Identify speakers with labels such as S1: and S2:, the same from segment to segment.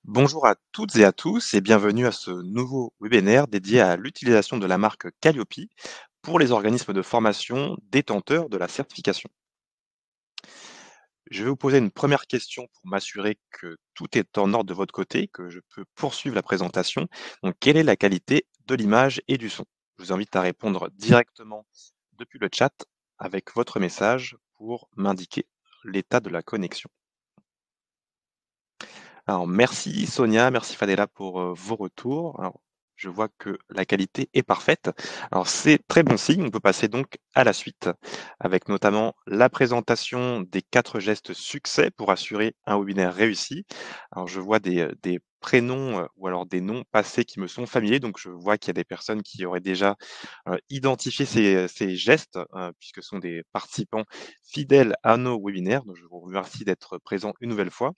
S1: Bonjour à toutes et à tous et bienvenue à ce nouveau webinaire dédié à l'utilisation de la marque Calliope pour les organismes de formation détenteurs de la certification. Je vais vous poser une première question pour m'assurer que tout est en ordre de votre côté, que je peux poursuivre la présentation. Donc, quelle est la qualité de l'image et du son? Je vous invite à répondre directement depuis le chat avec votre message pour m'indiquer l'état de la connexion. Alors merci Sonia, merci Fadela pour, vos retours. Alors, je vois que la qualité est parfaite. Alors c'est très bon signe, on peut passer donc à la suite, avec notamment la présentation des 4 gestes succès pour assurer un webinaire réussi. Alors je vois des prénoms, ou alors des noms passés qui me sont familiers, donc je vois qu'il y a des personnes qui auraient déjà, identifié ces gestes, puisque ce sont des participants fidèles à nos webinaires. Donc je vous remercie d'être présents une nouvelle fois.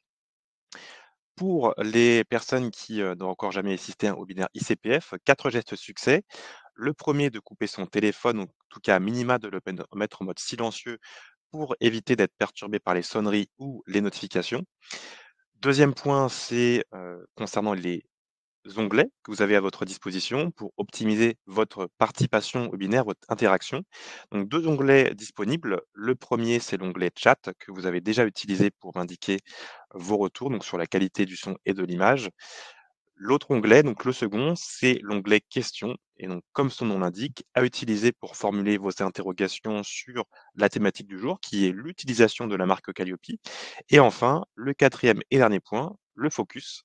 S1: Pour les personnes qui, n'ont encore jamais assisté à un webinaire ICPF, 4 gestes succès. Le premier de couper son téléphone, ou en tout cas à minima de le mettre en mode silencieux pour éviter d'être perturbé par les sonneries ou les notifications. Deuxième point, c'est, concernant les onglets que vous avez à votre disposition pour optimiser votre participation au webinaire, votre interaction. Donc 2 onglets disponibles. Le premier, c'est l'onglet chat que vous avez déjà utilisé pour indiquer vos retours, donc sur la qualité du son et de l'image. L'autre onglet, donc le second, c'est l'onglet questions et donc comme son nom l'indique, à utiliser pour formuler vos interrogations sur la thématique du jour, qui est l'utilisation de la marque Calliope. Et enfin, le quatrième et dernier point, le focus.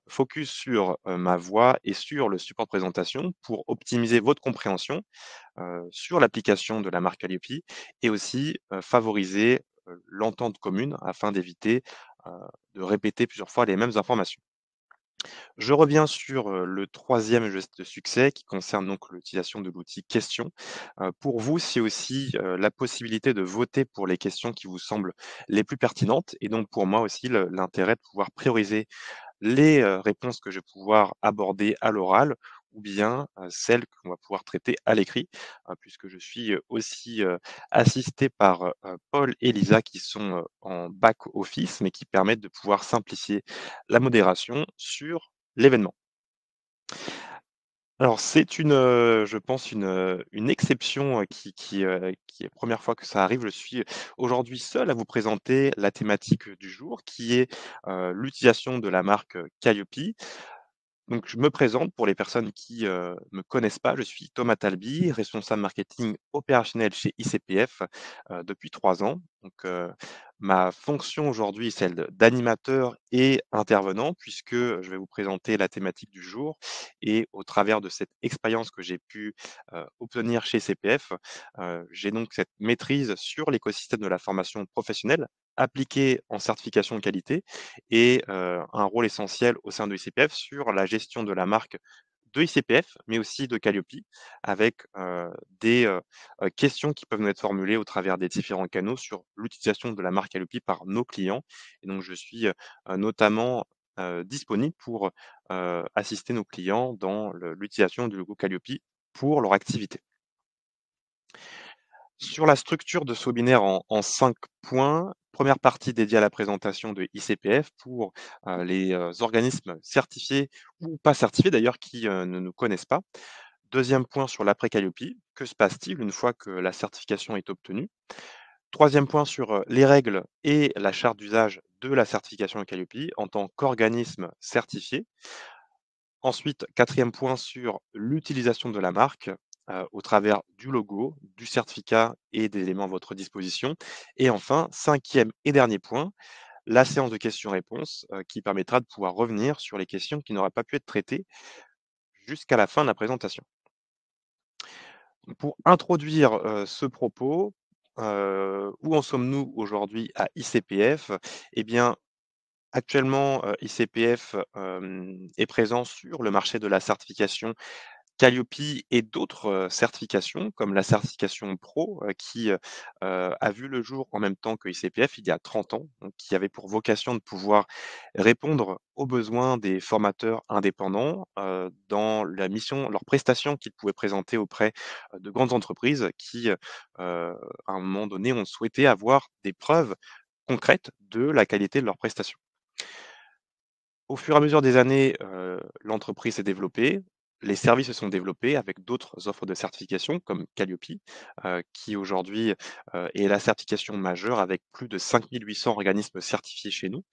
S1: Focus sur, ma voix et sur le support de présentation pour optimiser votre compréhension, sur l'application de la marque Calliope et aussi, favoriser, l'entente commune afin d'éviter, heu, de répéter plusieurs fois les mêmes informations. Je reviens sur, le troisième geste de succès qui concerne donc l'utilisation de l'outil questions. Pour vous, c'est aussi, la possibilité de voter pour les questions qui vous semblent les plus pertinentes et donc pour moi aussi l'intérêt de pouvoir prioriser les, réponses que je vais pouvoir aborder à l'oral ou bien, celles qu'on va pouvoir traiter à l'écrit, puisque je suis, aussi, assisté par, Paul et Lisa qui sont, en back office, mais qui permettent de pouvoir simplifier la modération sur l'événement. Alors c'est je pense une exception, qui est première fois que ça arrive. Je suis aujourd'hui seul à vous présenter la thématique, du jour qui est, l'utilisation de la marque, Calliope. Donc je me présente pour les personnes qui, me connaissent pas, je suis Thomas Talby, responsable marketing opérationnel chez ICPF, depuis 3 ans. Donc, ma fonction aujourd'hui est celle d'animateur et intervenant puisque, je vais vous présenter la thématique du jour et au travers de cette expérience que j'ai pu, obtenir chez ICPF, j'ai donc cette maîtrise sur l'écosystème de la formation professionnelle appliquée en certification de qualité et un rôle essentiel au sein de ICPF sur la gestion de la marque de ICPF, mais aussi de Calliope avec, des, questions qui peuvent nous être formulées au travers des différents canaux sur l'utilisation de la marque Calliope par nos clients et donc je suis, notamment, disponible pour, assister nos clients dans l'utilisation du logo Calliope pour leur activité. Sur la structure de ce webinaire en 5 points, première partie dédiée à la présentation de ICPF pour, les, organismes certifiés ou pas certifiés d'ailleurs qui, ne nous connaissent pas. Deuxième point sur l'après Calliope, que se passe-t-il une fois que la certification est obtenue? Troisième point sur, les règles et la charte d'usage de la certification Calliope en tant qu'organisme certifié. Ensuite, quatrième point sur l'utilisation de la marque, au travers du logo, du certificat et des éléments à votre disposition. Et enfin, cinquième et dernier point, la séance de questions-réponses, qui permettra de pouvoir revenir sur les questions qui n'auraient pas pu être traitées jusqu'à la fin de la présentation. Pour introduire, ce propos, où en sommes-nous aujourd'hui à ICPF? Eh bien, actuellement, ICPF, est présent sur le marché de la certification Calliope et d'autres, certifications comme la certification pro, qui, a vu le jour en même temps que ICPF il y a 30 ans, donc qui avait pour vocation de pouvoir répondre aux besoins des formateurs indépendants, dans la mission leurs prestations qu'ils pouvaient présenter auprès, de grandes entreprises qui, à un moment donné, ont souhaité avoir des preuves concrètes de la qualité de leurs prestations. Au fur et à mesure des années, l'entreprise s'est développée, les services se sont développés avec d'autres offres de certification comme Calliope, qui aujourd'hui, est la certification majeure avec plus de 5 800 organismes certifiés chez nous,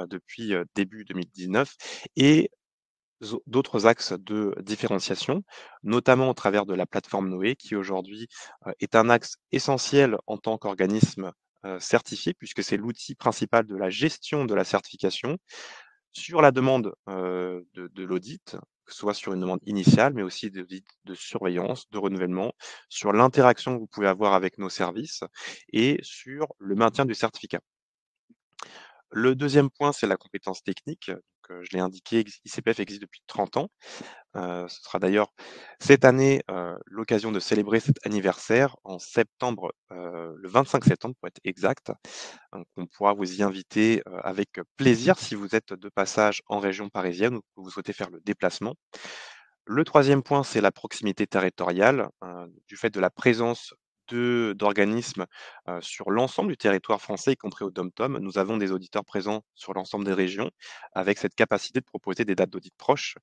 S1: depuis, début 2019 et d'autres axes de différenciation, notamment au travers de la plateforme Noé qui aujourd'hui, est un axe essentiel en tant qu'organisme, certifié puisque c'est l'outil principal de la gestion de la certification sur la demande, de l'audit, que ce soit sur une demande initiale, mais aussi d'audit de surveillance, de renouvellement, sur l'interaction que vous pouvez avoir avec nos services et sur le maintien du certificat. Le deuxième point, c'est la compétence technique. Donc, je l'ai indiqué, ICPF existe depuis 30 ans. Ce sera d'ailleurs cette année, l'occasion de célébrer cet anniversaire en septembre, le 25 septembre pour être exact. Donc on pourra vous y inviter, avec plaisir si vous êtes de passage en région parisienne ou que vous souhaitez faire le déplacement. Le troisième point, c'est la proximité territoriale, du fait de la présence d'organismes, sur l'ensemble du territoire français, y compris au DOM-TOM. Nous avons des auditeurs présents sur l'ensemble des régions, avec cette capacité de proposer des dates d'audit proches,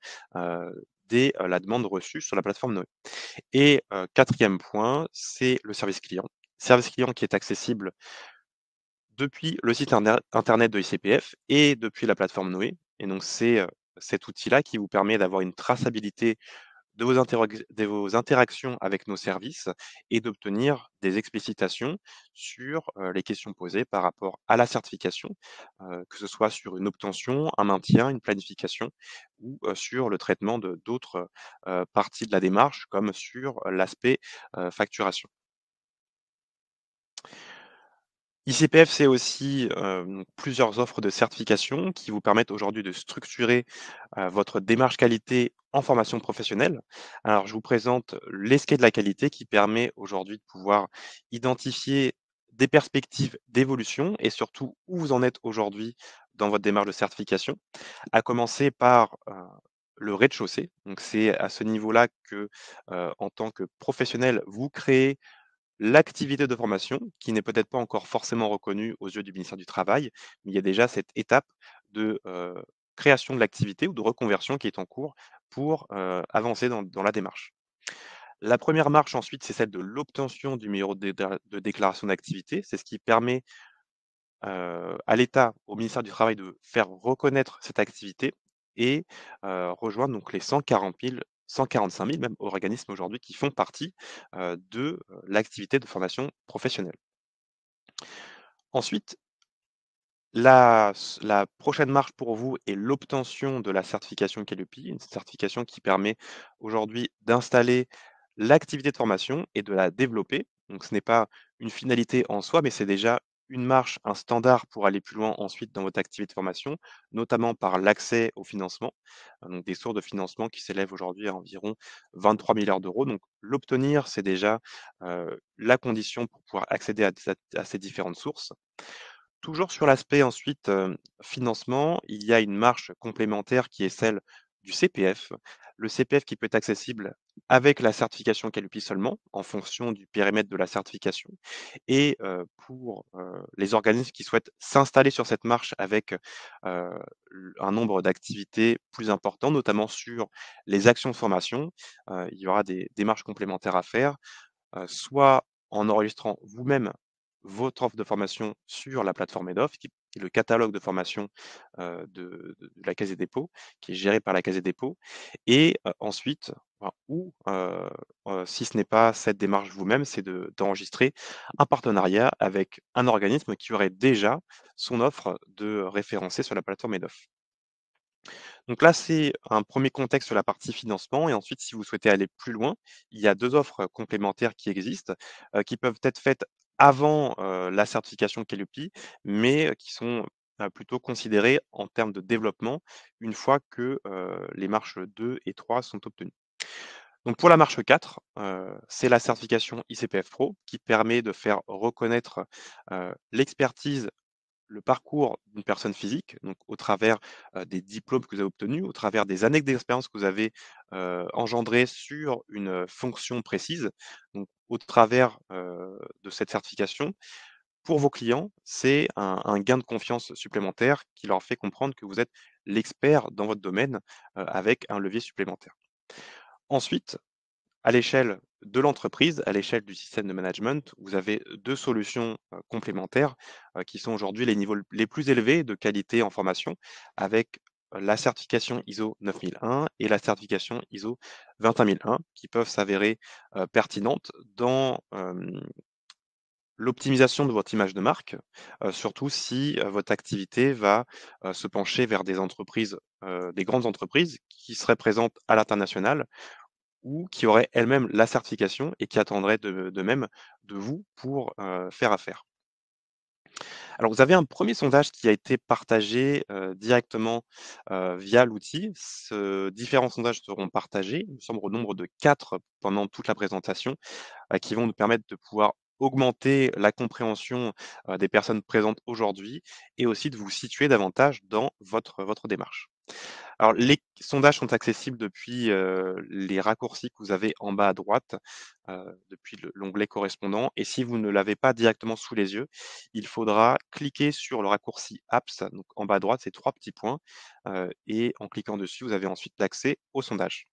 S1: dès, la demande reçue sur la plateforme Noé. Et 4e point, c'est le service client. Service client qui est accessible depuis le site internet de ICPF et depuis la plateforme Noé. Et donc c'est, cet outil-là qui vous permet d'avoir une traçabilité de vos interactions avec nos services et d'obtenir des explicitations sur, les questions posées par rapport à la certification, que ce soit sur une obtention, un maintien, une planification ou, sur le traitement de d'autres, parties de la démarche comme sur l'aspect, facturation. ICPF, c'est aussi, plusieurs offres de certification qui vous permettent aujourd'hui de structurer, votre démarche qualité en formation professionnelle. Alors, je vous présente l'esquet de la qualité qui permet aujourd'hui de pouvoir identifier des perspectives d'évolution et surtout où vous en êtes aujourd'hui dans votre démarche de certification, à commencer par, le rez-de-chaussée. Donc c'est à ce niveau-là que, en tant que professionnel, vous créez l'activité de formation, qui n'est peut-être pas encore forcément reconnue aux yeux du ministère du Travail, mais il y a déjà cette étape de, création de l'activité ou de reconversion qui est en cours pour, avancer dans la démarche. La première marche ensuite, c'est celle de l'obtention du numéro de déclaration d'activité. C'est ce qui permet, à l'État, au ministère du Travail de faire reconnaître cette activité et rejoindre donc les 145 000 même organismes aujourd'hui qui font partie, de, l'activité de formation professionnelle. Ensuite, la prochaine marche pour vous est l'obtention de la certification Calliope, une certification qui permet aujourd'hui d'installer l'activité de formation et de la développer. Donc ce n'est pas une finalité en soi, mais c'est déjà une marche, un standard pour aller plus loin ensuite dans votre activité de formation, notamment par l'accès au financement, donc des sources de financement qui s'élèvent aujourd'hui à environ 23 milliards d'euros. Donc l'obtenir, c'est déjà, la condition pour pouvoir accéder à ces différentes sources. Toujours sur l'aspect ensuite, financement, il y a une marche complémentaire qui est celle du CPF. Le CPF qui peut être accessible avec la certification Qualiopi seulement, en fonction du périmètre de la certification et pour, les organismes qui souhaitent s'installer sur cette marche avec, l un nombre d'activités plus important, notamment sur les actions de formation, il y aura des démarches complémentaires à faire, soit en enregistrant vous-même votre offre de formation sur la plateforme EDOF, qui est le catalogue de formation, de la Caisse des dépôts, qui est géré par la Caisse des dépôts et ensuite, si ce n'est pas cette démarche vous-même, c'est d'enregistrer un partenariat avec un organisme qui aurait déjà son offre de référencée sur la plateforme EDOF. Donc là, c'est un premier contexte sur la partie financement et ensuite, si vous souhaitez aller plus loin, il y a 2 offres complémentaires qui existent, qui peuvent être faites avant, la certification Calliope, mais qui sont, plutôt considérées en termes de développement une fois que, les marches 2 et 3 sont obtenues. Donc pour la marche 4, c'est la certification ICPF Pro qui permet de faire reconnaître, l'expertise, le parcours d'une personne physique, donc au travers, des diplômes que vous avez obtenus, au travers des années d'expérience que vous avez, engendrées sur une, fonction précise. Donc au travers, de cette certification, Pour vos clients, c'est un gain de confiance supplémentaire qui leur fait comprendre que vous êtes l'expert dans votre domaine, avec un levier supplémentaire. Ensuite, à l'échelle de l'entreprise, à l'échelle du système de management, vous avez 2 solutions, complémentaires, qui sont aujourd'hui les niveaux les plus élevés de qualité en formation avec, la certification ISO 9001 et la certification ISO 21001 qui peuvent s'avérer, pertinentes dans, l'optimisation de votre image de marque, surtout si, votre activité va, se pencher vers des entreprises, des grandes entreprises qui seraient présentes à l'international ou qui auraient elles-mêmes la certification et qui attendraient de même de vous pour, faire affaire. Alors vous avez un premier sondage qui a été partagé, directement, via l'outil. Différents sondages seront partagés, il me semble au nombre de 4 pendant toute la présentation, qui vont nous permettre de pouvoir augmenter la compréhension, des personnes présentes aujourd'hui et aussi de vous situer davantage dans votre démarche. Alors les sondages sont accessibles depuis, les raccourcis que vous avez en bas à droite, depuis l'onglet correspondant et si vous ne l'avez pas directement sous les yeux, il faudra cliquer sur le raccourci Apps, donc en bas à droite, c'est 3 petits points, et en cliquant dessus, vous avez ensuite l'accès au sondage.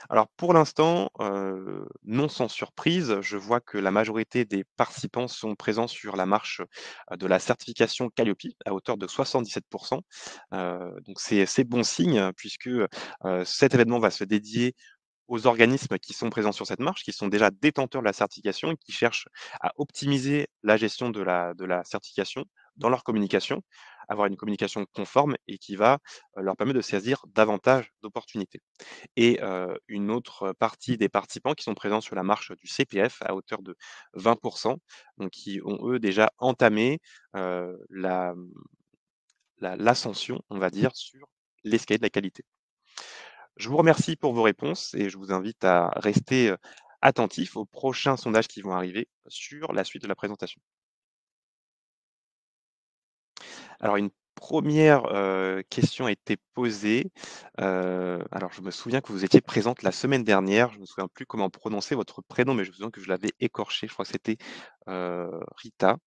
S1: Alors pour l'instant, non sans surprise, je vois que la majorité des participants sont présents sur la marche, de la certification Qualiopi à hauteur de 77. Donc c'est bon signe puisque, cet événement va se dédier aux organismes qui sont présents sur cette marche, qui sont déjà détenteurs de la certification et qui cherchent à optimiser la gestion de la certification dans leur communication, avoir une communication conforme et qui va, leur permettre de saisir davantage d'opportunités et une autre partie des participants qui sont présents sur la marche du CPF à hauteur de 20, donc qui ont eux déjà entamé, l'ascension, on va dire, sur l'escalier de la qualité. Je vous remercie pour vos réponses et je vous invite à rester, attentif aux prochains sondages qui vont arriver sur la suite de la présentation. Alors une première question a été posée, alors je me souviens que vous étiez présente la semaine dernière, je me souviens plus comment prononcer votre prénom, mais je me souviens que je l'avais écorché, je crois que c'était, Rita,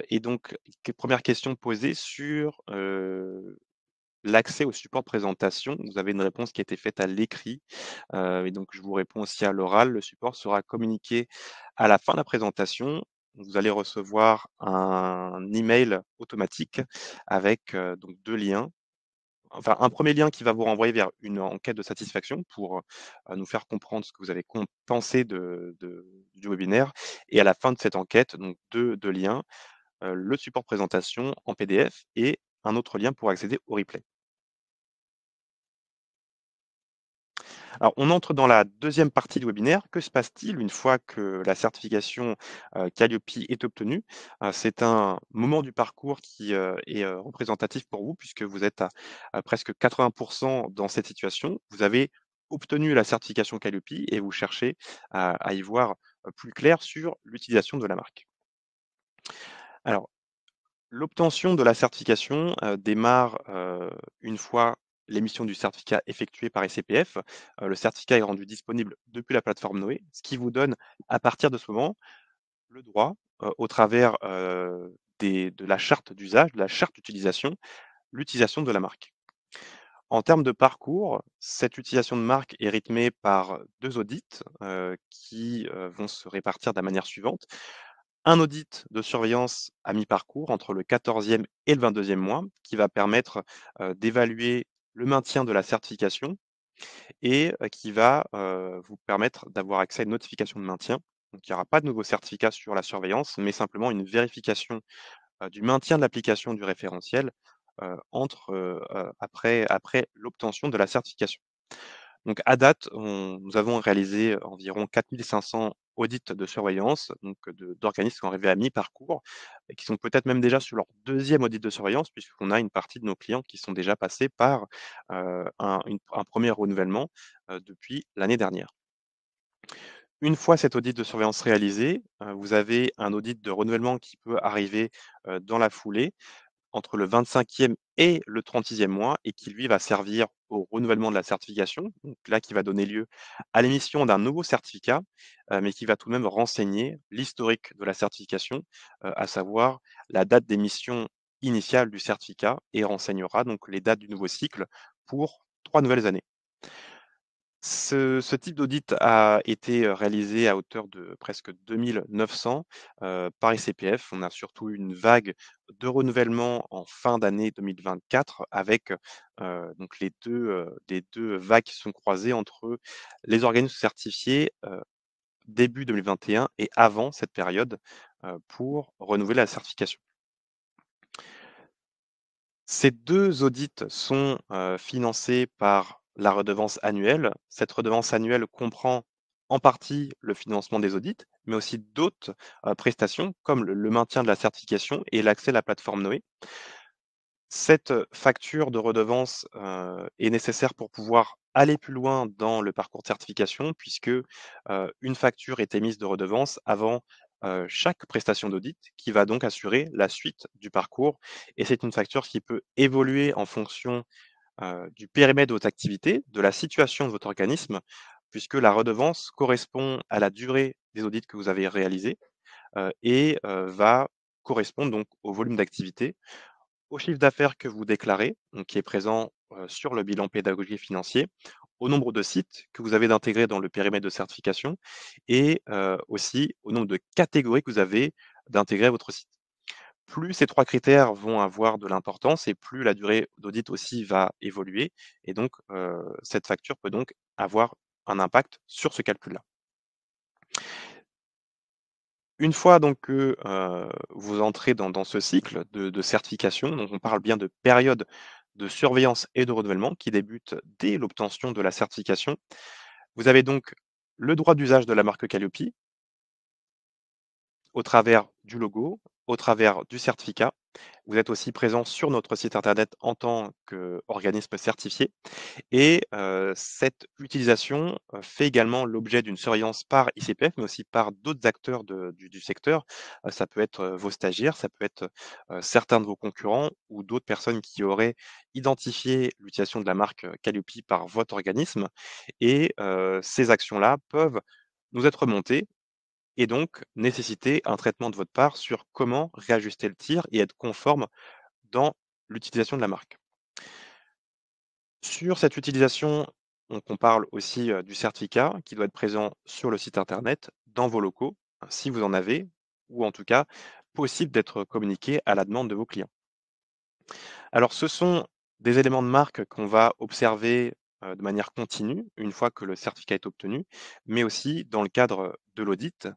S1: et donc 1 question posée sur, l'accès au support de présentation. Vous avez une réponse qui a été faite à l'écrit, et donc je vous réponds aussi à l'oral. Le support sera communiqué à la fin de la présentation. Vous allez recevoir un email automatique avec, donc 2 liens. Enfin, un premier lien qui va vous renvoyer vers une enquête de satisfaction pour, nous faire comprendre ce que vous avez pensé du webinaire et à la fin de cette enquête, donc deux liens, le support présentation en PDF et un autre lien pour accéder au replay. Alors, on entre dans la deuxième partie du webinaire. Que se passe-t-il une fois que la certification, Qualiopi est obtenue? C'est un moment du parcours qui, est, représentatif pour vous puisque vous êtes à presque 80 dans cette situation. Vous avez obtenu la certification Qualiopi et vous cherchez à y voir, plus clair sur l'utilisation de la marque. Alors, l'obtention de la certification, démarre, une fois l'émission du certificat effectuée par SCPF. Le certificat est rendu disponible depuis la plateforme Noé, ce qui vous donne, à partir de ce moment, le droit, au travers, de la charte d'usage, de la charte d'utilisation, l'utilisation de la marque. En termes de parcours, cette utilisation de marque est rythmée par 2 audits, qui, vont se répartir de la manière suivante. Un audit de surveillance à mi-parcours entre le 14e et le 22e mois qui va permettre, d'évaluer le maintien de la certification et qui va, vous permettre d'avoir accès à une notification de maintien. Donc il n'y aura pas de nouveau certificat sur la surveillance, mais simplement une vérification, du maintien de l'application du référentiel, après l'obtention de la certification. Donc à date, nous avons réalisé environ 4 500 audits de surveillance, donc d'organismes qui sont arrivés à mi-parcours et qui sont peut-être même déjà sur leur deuxième audit de surveillance puisqu'on a une partie de nos clients qui sont déjà passés par, un 1er renouvellement, depuis l'année dernière. Une fois cet audit de surveillance réalisé, vous avez un audit de renouvellement qui peut arriver, dans la foulée entre le 25e et le 30e mois et qui, lui, va servir au renouvellement de la certification. Donc là, qui va donner lieu à l'émission d'un nouveau certificat, mais qui va tout de même renseigner l'historique de la certification, à savoir la date d'émission initiale du certificat et renseignera donc les dates du nouveau cycle pour 3 nouvelles années. Ce type d'audit a été, réalisé à hauteur de presque 2 900, par ICPF. On a surtout eu une vague de renouvellement en fin d'année 2024 avec, donc les 2 vagues qui sont croisées entre les organismes certifiés, début 2021 et avant cette période, pour renouveler la certification. Ces 2 audits sont, financés par la redevance annuelle. Cette redevance annuelle comprend en partie le financement des audits, mais aussi d'autres, prestations comme le maintien de la certification et l'accès à la plateforme Noé. Cette, facture de redevance, est nécessaire pour pouvoir aller plus loin dans le parcours de certification puisque, une facture est émise de redevance avant, chaque prestation d'audit qui va donc assurer la suite du parcours et c'est une facture qui peut évoluer en fonction, du périmètre de votre activité, de la situation de votre organisme, puisque la redevance correspond à la durée des audits que vous avez réalisés, et va correspondre donc au volume d'activité, au chiffre d'affaires que vous déclarez, donc qui est présent, sur le bilan pédagogique et financier, au nombre de sites que vous avez d'intégrer dans le périmètre de certification et aussi au nombre de catégories que vous avez d'intégrer à votre site. Plus ces 3 critères vont avoir de l'importance et plus la durée d'audit aussi va évoluer et donc cette facture peut donc avoir un impact sur ce calcul-là. Une fois donc que, vous entrez dans ce cycle de certification, donc on parle bien de période de surveillance et de renouvellement qui débute dès l'obtention de la certification. Vous avez donc le droit d'usage de la marque Calliope au travers du logo, au travers du certificat. Vous êtes aussi présent sur notre site internet en tant qu'organisme certifié et cette utilisation, fait également l'objet d'une surveillance par ICPF, mais aussi par d'autres acteurs du secteur. Ça peut être, vos stagiaires, ça peut être, certains de vos concurrents ou d'autres personnes qui auraient identifié l'utilisation de la marque, Calliope par votre organisme et ces actions-là peuvent nous être remontées et donc nécessiter un traitement de votre part sur comment réajuster le tir et être conforme dans l'utilisation de la marque. Sur cette utilisation, donc on parle aussi, du certificat qui doit être présent sur le site internet, dans vos locaux, si vous en avez, ou en tout cas possible d'être communiqué à la demande de vos clients. Alors ce sont des éléments de marque qu'on va observer, de manière continue, une fois que le certificat est obtenu, mais aussi dans le cadre de l'audit,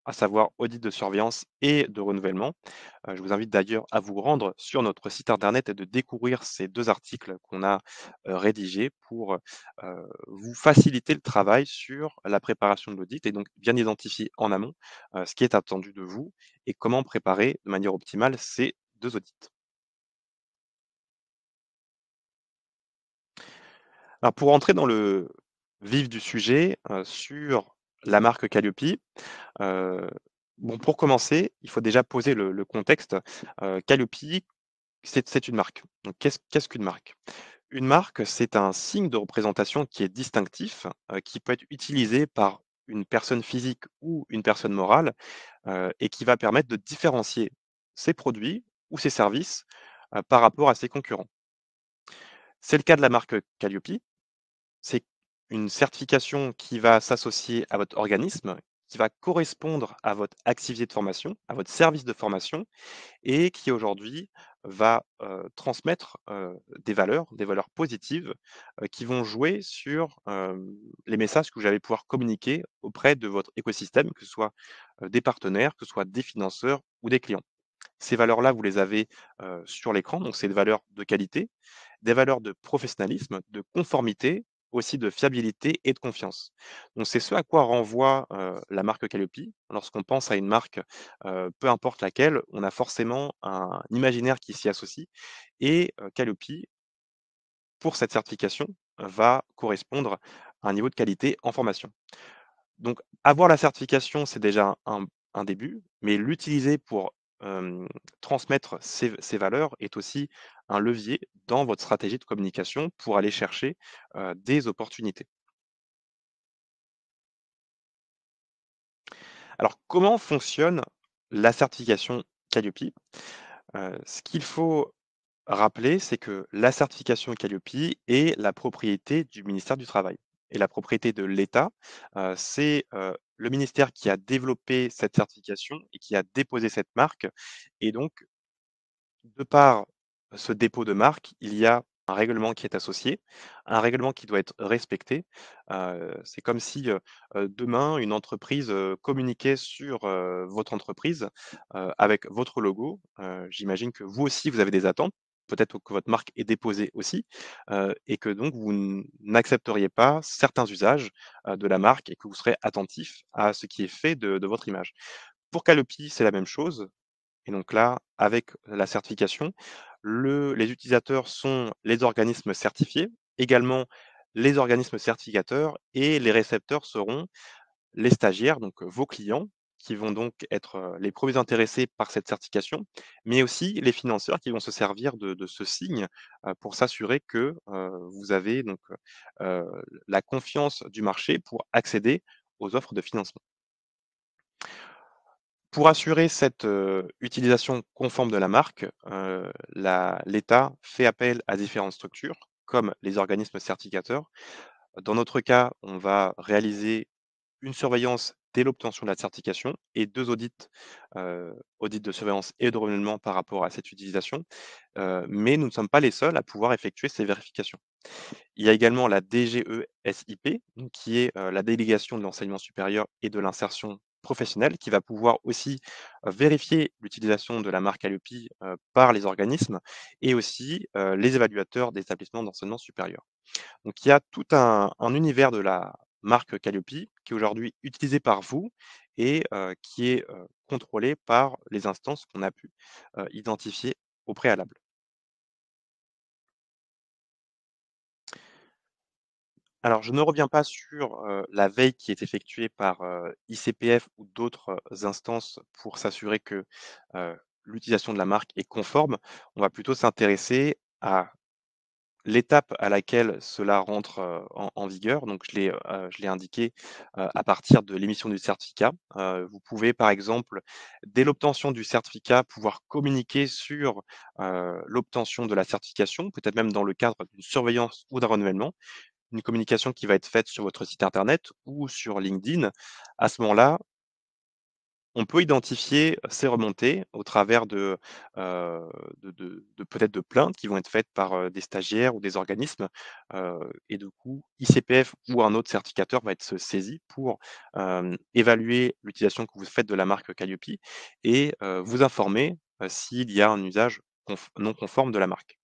S1: à savoir audit de surveillance et de renouvellement. Je vous invite d'ailleurs à vous rendre sur notre site internet et de découvrir ces 2 articles qu'on a, rédigés pour, vous faciliter le travail sur la préparation de l'audit et donc bien identifier en amont, ce qui est attendu de vous et comment préparer de manière optimale ces 2 audits. Alors pour entrer dans le vif du sujet, sur la marque Calliope, heu, bon pour commencer, il faut déjà poser le contexte. Calliope, c'est une marque. Donc qu'est-ce qu'une marque? Une marque, c'est un signe de représentation qui est distinctif, qui peut être utilisé par une personne physique ou une personne morale, et qui va permettre de différencier ses produits ou ses services, par rapport à ses concurrents. C'est le cas de la marque Calliope. C'est une certification qui va s'associer à votre organisme, qui va correspondre à votre activité de formation, à votre service de formation et qui aujourd'hui va, transmettre, des valeurs positives, qui vont jouer sur, les messages que vous allez pouvoir communiquer auprès de votre écosystème, que ce soit, des partenaires, que ce soit des financeurs ou des clients. Ces valeurs-là, vous les avez, sur l'écran, donc c'est des valeurs de qualité, des valeurs de professionnalisme, de conformité, aussi de fiabilité et de confiance. Donc c'est ce à quoi renvoie, la marque Calliope. Lorsqu'on pense à une marque, peu importe laquelle, on a forcément un imaginaire qui s'y associe et Calliope, pour cette certification, va correspondre à un niveau de qualité en formation. Donc avoir la certification, c'est déjà un début, mais l'utiliser pour transmettre ces valeurs est aussi un levier dans votre stratégie de communication pour aller chercher, des opportunités. Alors comment fonctionne la certification Calliope? Ce qu'il faut rappeler, c'est que la certification Qualiopi est la propriété du ministère du Travail et la propriété de l'État, c'est, le ministère qui a développé cette certification et qui a déposé cette marque et donc de par ce dépôt de marque, il y a un règlement qui est associé, un règlement qui doit être respecté. C'est comme si, demain une entreprise, communiquait sur, votre entreprise, avec votre logo. J'imagine que vous aussi vous avez des attentes, peut-être que votre marque est déposée aussi, et que donc vous n'accepteriez pas certains usages, de la marque et que vous serez attentif à ce qui est fait de votre image. Pour Calliope, c'est la même chose. Et donc là, avec la certification, les utilisateurs sont les organismes certifiés, également les organismes certificateurs et les récepteurs seront les stagiaires, donc vos clients, qui vont donc être, les premiers intéressés par cette certification, mais aussi les financeurs qui vont se servir de ce signe, pour s'assurer que, vous avez donc, la confiance du marché pour accéder aux offres de financement. Pour assurer cette, utilisation conforme de la marque, l'État fait appel à différentes structures, comme les organismes certificateurs. Dans notre cas, on va réaliser une surveillance dès l'obtention de la certification et 2 audits, audits de surveillance et de renouvellement par rapport à cette utilisation, mais nous ne sommes pas les seuls à pouvoir effectuer ces vérifications. Il y a également la DGESIP, donc qui est, la délégation de l'enseignement supérieur et de l'insertion professionnelle, qui va pouvoir aussi, vérifier l'utilisation de la marque Alliopi, par les organismes et aussi, les évaluateurs des établissements d'enseignement supérieur. Donc il y a tout un univers de la marque Calliope qui est aujourd'hui utilisé par vous et qui est, contrôlé par les instances qu'on a pu, identifier au préalable. Alors, je ne reviens pas sur, la veille qui est effectuée par, ICPF ou d'autres, instances pour s'assurer que, l'utilisation de la marque est conforme. On va plutôt s'intéresser à l'étape à laquelle cela rentre, en vigueur. Donc je l'ai indiqué, à partir de l'émission du certificat. Vous pouvez par exemple, dès l'obtention du certificat, pouvoir communiquer sur, l'obtention de la certification, peut-être même dans le cadre d'une surveillance ou d'un renouvellement. Une communication qui va être faite sur votre site internet ou sur LinkedIn. À ce moment-là, on peut identifier ces remontées au travers de peut-être de plaintes qui vont être faites par, des stagiaires ou des organismes, et du coup, ICPF ou un autre certificateur va être saisi pour, évaluer l'utilisation que vous faites de la marque Calliope et vous informer, s'il y a un usage non conforme de la marque.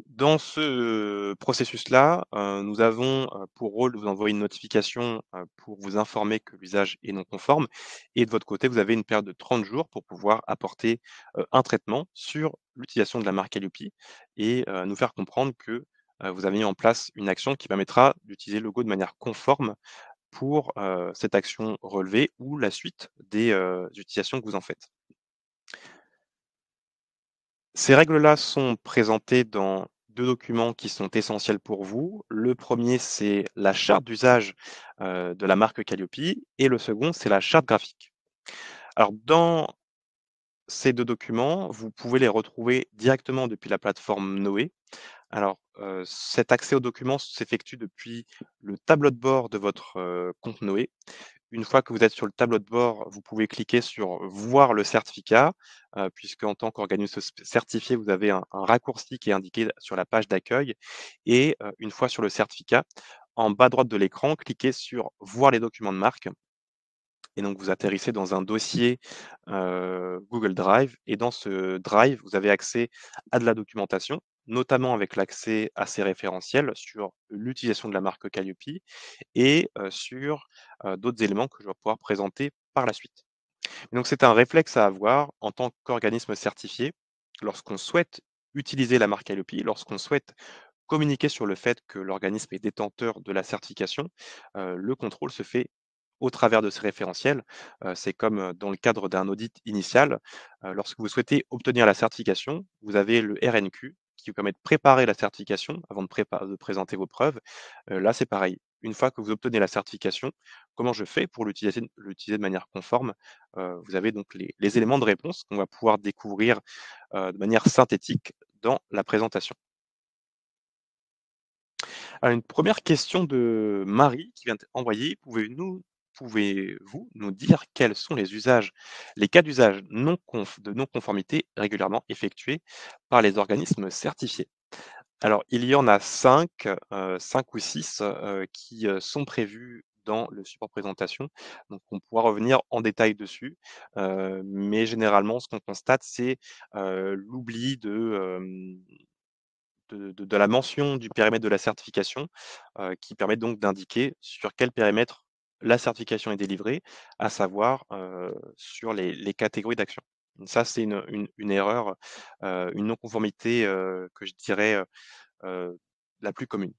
S1: Dans ce processus-là, nous avons, pour rôle de vous envoyer une notification, pour vous informer que l'usage est non conforme et de votre côté, vous avez une période de 30 jours pour pouvoir apporter, un traitement sur l'utilisation de la marque Alliopi et nous faire comprendre que, vous avez mis en place une action qui permettra d'utiliser le logo de manière conforme pour, cette action relevée ou la suite des, utilisations que vous en faites. Ces règles-là sont présentées dans 2 documents qui sont essentiels pour vous. Le premier, c'est la charte d'usage, de la marque Calliope et le second, c'est la charte graphique. Alors dans ces 2 documents, vous pouvez les retrouver directement depuis la plateforme Noé. Alors, cet accès aux documents s'effectue depuis le tableau de bord de votre, compte Noé. Une fois que vous êtes sur le tableau de bord, vous pouvez cliquer sur «Voir le certificat», puisqu'en tant qu'organisme certifié, vous avez un raccourci qui est indiqué sur la page d'accueil et une fois sur le certificat, en bas à droite de l'écran, cliquez sur «Voir les documents de marque» et donc vous atterrissez dans un dossier, Google Drive et dans ce drive, vous avez accès à de la documentation, notamment avec l'accès à ces référentiels sur l'utilisation de la marque Calliope et sur, d'autres éléments que je vais pouvoir présenter par la suite. Et donc c'est un réflexe à avoir en tant qu'organisme certifié lorsqu'on souhaite utiliser la marque Calliope, lorsqu'on souhaite communiquer sur le fait que l'organisme est détenteur de la certification, le contrôle se fait au travers de ces référentiels. C'est comme, dans le cadre d'un audit initial. Lorsque vous souhaitez obtenir la certification, vous avez le RNQ qui vous permet de préparer la certification avant de présenter vos preuves. Là, c'est pareil. Une fois que vous obtenez la certification, comment je fais pour l'utiliser de manière conforme? Vous avez donc les éléments de réponse qu'on va pouvoir découvrir, de manière synthétique dans la présentation. Une première question de Marie qui vient d'être envoyée. Pouvez-vous nous dire quels sont les cas d'usage de non-conformité régulièrement effectués par les organismes certifiés? Alors, il y en a 5, 5 ou 6 qui, sont prévus dans le support présentation. Donc on pourra revenir en détail dessus, mais généralement, ce qu'on constate, c'est, l'oubli de la mention du périmètre de la certification, qui permet donc d'indiquer sur quel périmètre la certification est délivrée, à savoir, sur les catégories d'actions. Donc ça, c'est une erreur, une non-conformité, que je dirais, la plus commune.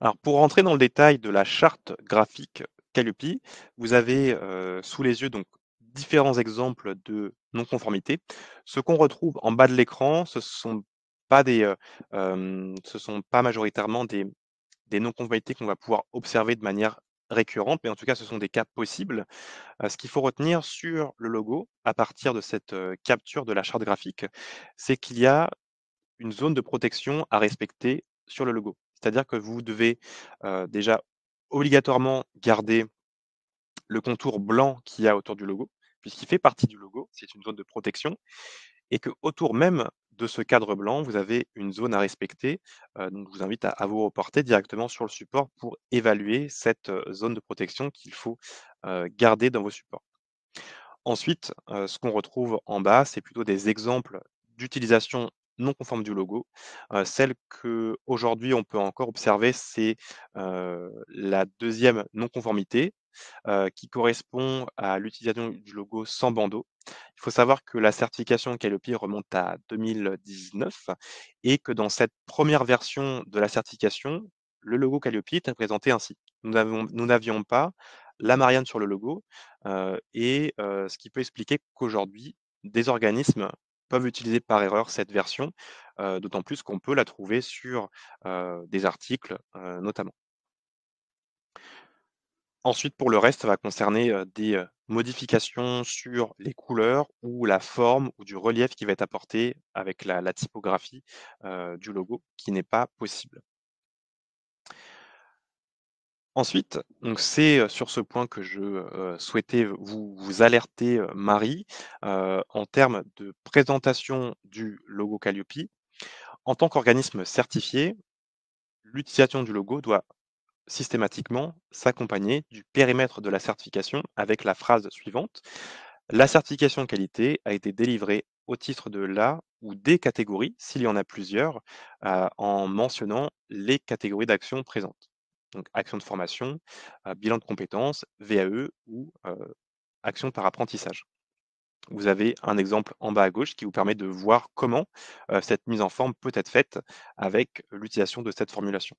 S1: Alors pour rentrer dans le détail de la charte graphique Calliope, vous avez, sous les yeux donc différents exemples de non-conformité. Ce qu'on retrouve en bas de l'écran, ce sont pas majoritairement des non-conformités qu'on va pouvoir observer de manière récurrente, mais en tout cas, ce sont des cas possibles. Ce qu'il faut retenir sur le logo, à partir de cette, capture de la charte graphique, c'est qu'il y a une zone de protection à respecter sur le logo. C'est-à-dire que vous devez, déjà obligatoirement garder le contour blanc qu'il y a autour du logo, puisqu'il fait partie du logo, c'est une zone de protection et que autour même de ce cadre blanc, vous avez une zone à respecter. Donc je vous invite à vous reporter directement sur le support pour évaluer cette, zone de protection qu'il faut, garder dans vos supports. Ensuite, ce qu'on retrouve en bas, c'est plutôt des exemples d'utilisation non conforme du logo. Celle qu'aujourd'hui on peut encore observer, c'est, la deuxième non-conformité, qui correspond à l'utilisation du logo sans bandeau. Il faut savoir que la certification Calliope remonte à 2019 et que dans cette première version de la certification, le logo Calliope était présenté ainsi. Nous n'avions pas la Marianne sur le logo, ce qui peut expliquer qu'aujourd'hui, des organismes peuvent utiliser par erreur cette version, d'autant plus qu'on peut la trouver sur, des articles, notamment. Ensuite, pour le reste, ça va concerner, des, modifications sur les couleurs ou la forme ou du relief qui va être apporté avec la typographie, du logo qui n'est pas possible. Ensuite, donc c'est, sur ce point que je, souhaitais vous alerter, Marie, en termes de présentation du logo Calliope. En tant qu'organisme certifié, l'utilisation du logo doit systématiquement s'accompagner du périmètre de la certification avec la phrase suivante: «La certification qualité a été délivrée au titre de la ou des catégories», s'il y en a plusieurs, en mentionnant les catégories d'actions présentes. Donc action de formation, bilan de compétences, VAE ou action par apprentissage. Vous avez un exemple en bas à gauche qui vous permet de voir comment, cette mise en forme peut être faite avec l'utilisation de cette formulation.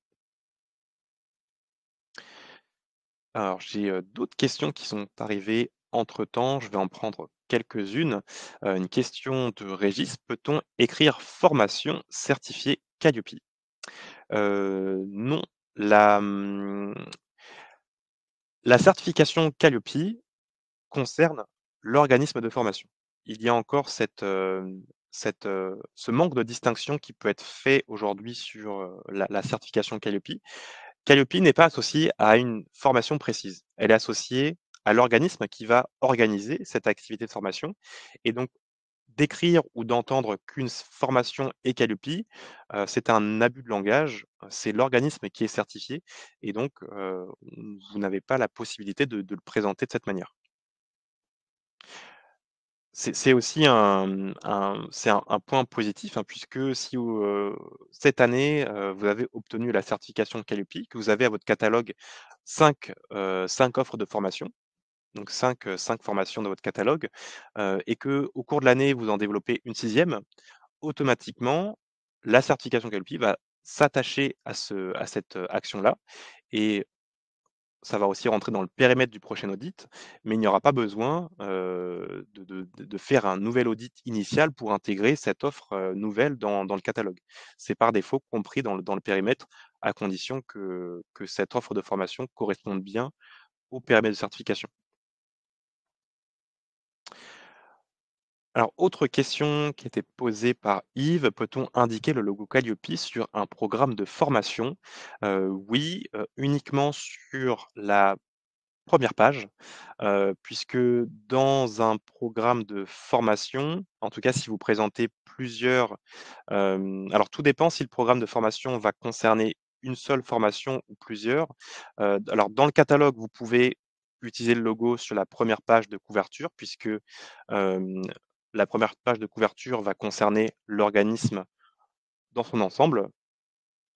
S1: Alors, j'ai, d'autres questions qui sont arrivées entre-temps, je vais en prendre quelques-unes. Une question de Régis: «Peut-on écrire formation certifiée Calliope?» Non, la, mmh, la certification Calliope concerne l'organisme de formation. Il y a encore ce manque de distinction qui peut être fait aujourd'hui sur, la certification Calliope. Calliope n'est pas associée à une formation précise. Elle est associée à l'organisme qui va organiser cette activité de formation et donc d'écrire ou d'entendre qu'une formation est Calliope, c'est un abus de langage. C'est l'organisme qui est certifié et donc vous n'avez pas la possibilité de le présenter de cette manière. C'est aussi c'est un point positif, hein, puisque si cette année, vous avez obtenu la certification Calliope, que vous avez à votre catalogue 5 offres de formation, donc 5 formations dans votre catalogue, et que au cours de l'année, vous en développez une sixième, automatiquement, la certification Calliope va s'attacher à cette, action-là et ça va aussi rentrer dans le périmètre du prochain audit, mais il n'y aura pas besoin, de faire un nouvel audit initial pour intégrer cette offre, nouvelle dans le catalogue. C'est par défaut compris dans le périmètre, à condition que cette offre de formation corresponde bien au périmètre de certification. Alors, autre question qui était posée par Yves, peut-on indiquer le logo Calliope sur un programme de formation? Oui, uniquement sur la première page, puisque dans un programme de formation, en tout cas si vous présentez plusieurs, alors tout dépend si le programme de formation va concerner une seule formation ou plusieurs. Alors dans le catalogue, vous pouvez utiliser le logo sur la première page de couverture puisque, hem, la première page de couverture va concerner l'organisme dans son ensemble.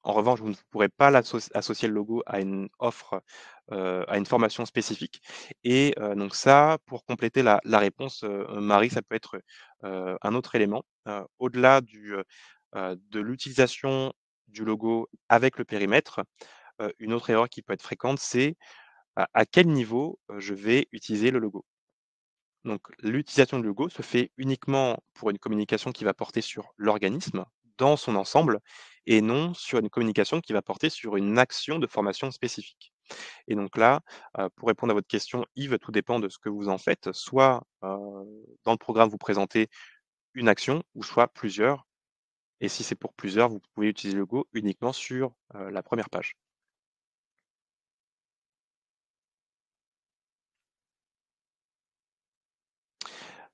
S1: En revanche, vous ne pourrez pas associer le logo à une offre, à une formation spécifique et donc ça, pour compléter la réponse, Marie, ça peut être, un autre élément, au-delà de l'utilisation du logo avec le périmètre, une autre erreur qui peut être fréquente, c'est à quel niveau, je vais utiliser le logo? Donc l'utilisation du logo se fait uniquement pour une communication qui va porter sur l'organisme dans son ensemble et non sur une communication qui va porter sur une action de formation spécifique. Et donc là, pour répondre à votre question, Yves, tout dépend de ce que vous en faites. Soit, dans le programme, vous présentez une action ou soit plusieurs et si c'est pour plusieurs, vous pouvez utiliser le logo uniquement sur, la première page.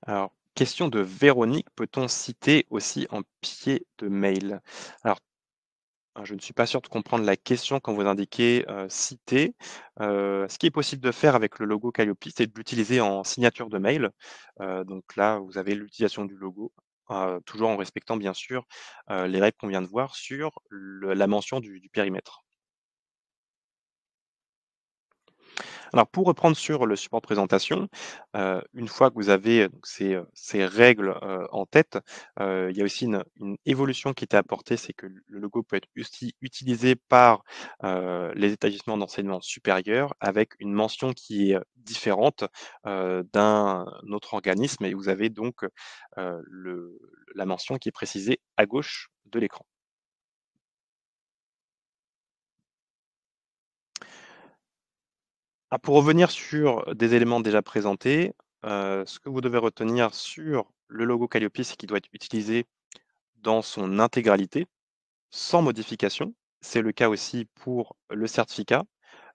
S1: Alors, question de Véronique, peut-on citer aussi en pied de mail? Alors je ne suis pas sûr de comprendre la question quand vous indiquez, citer. Ce qui est possible de faire avec le logo Calliope, c'est de l'utiliser en signature de mail. Donc là, vous avez l'utilisation du logo, toujours en respectant bien sûr, les règles qu'on vient de voir sur la mention du périmètre. Alors pour reprendre sur le support de présentation, une fois que vous avez, donc ces règles, en tête, il y a aussi une évolution qui était apportée, c'est que le logo peut être aussi utilisé par, les établissements d'enseignement supérieur avec une mention qui est, différente, d'un autre organisme et vous avez donc, le la mention qui est précisée à gauche de l'écran. Ah, pour revenir sur des éléments déjà présentés, ce que vous devez retenir sur le logo Calliope, c'est qu'il doit être utilisé dans son intégralité, sans modification. C'est le cas aussi pour le certificat.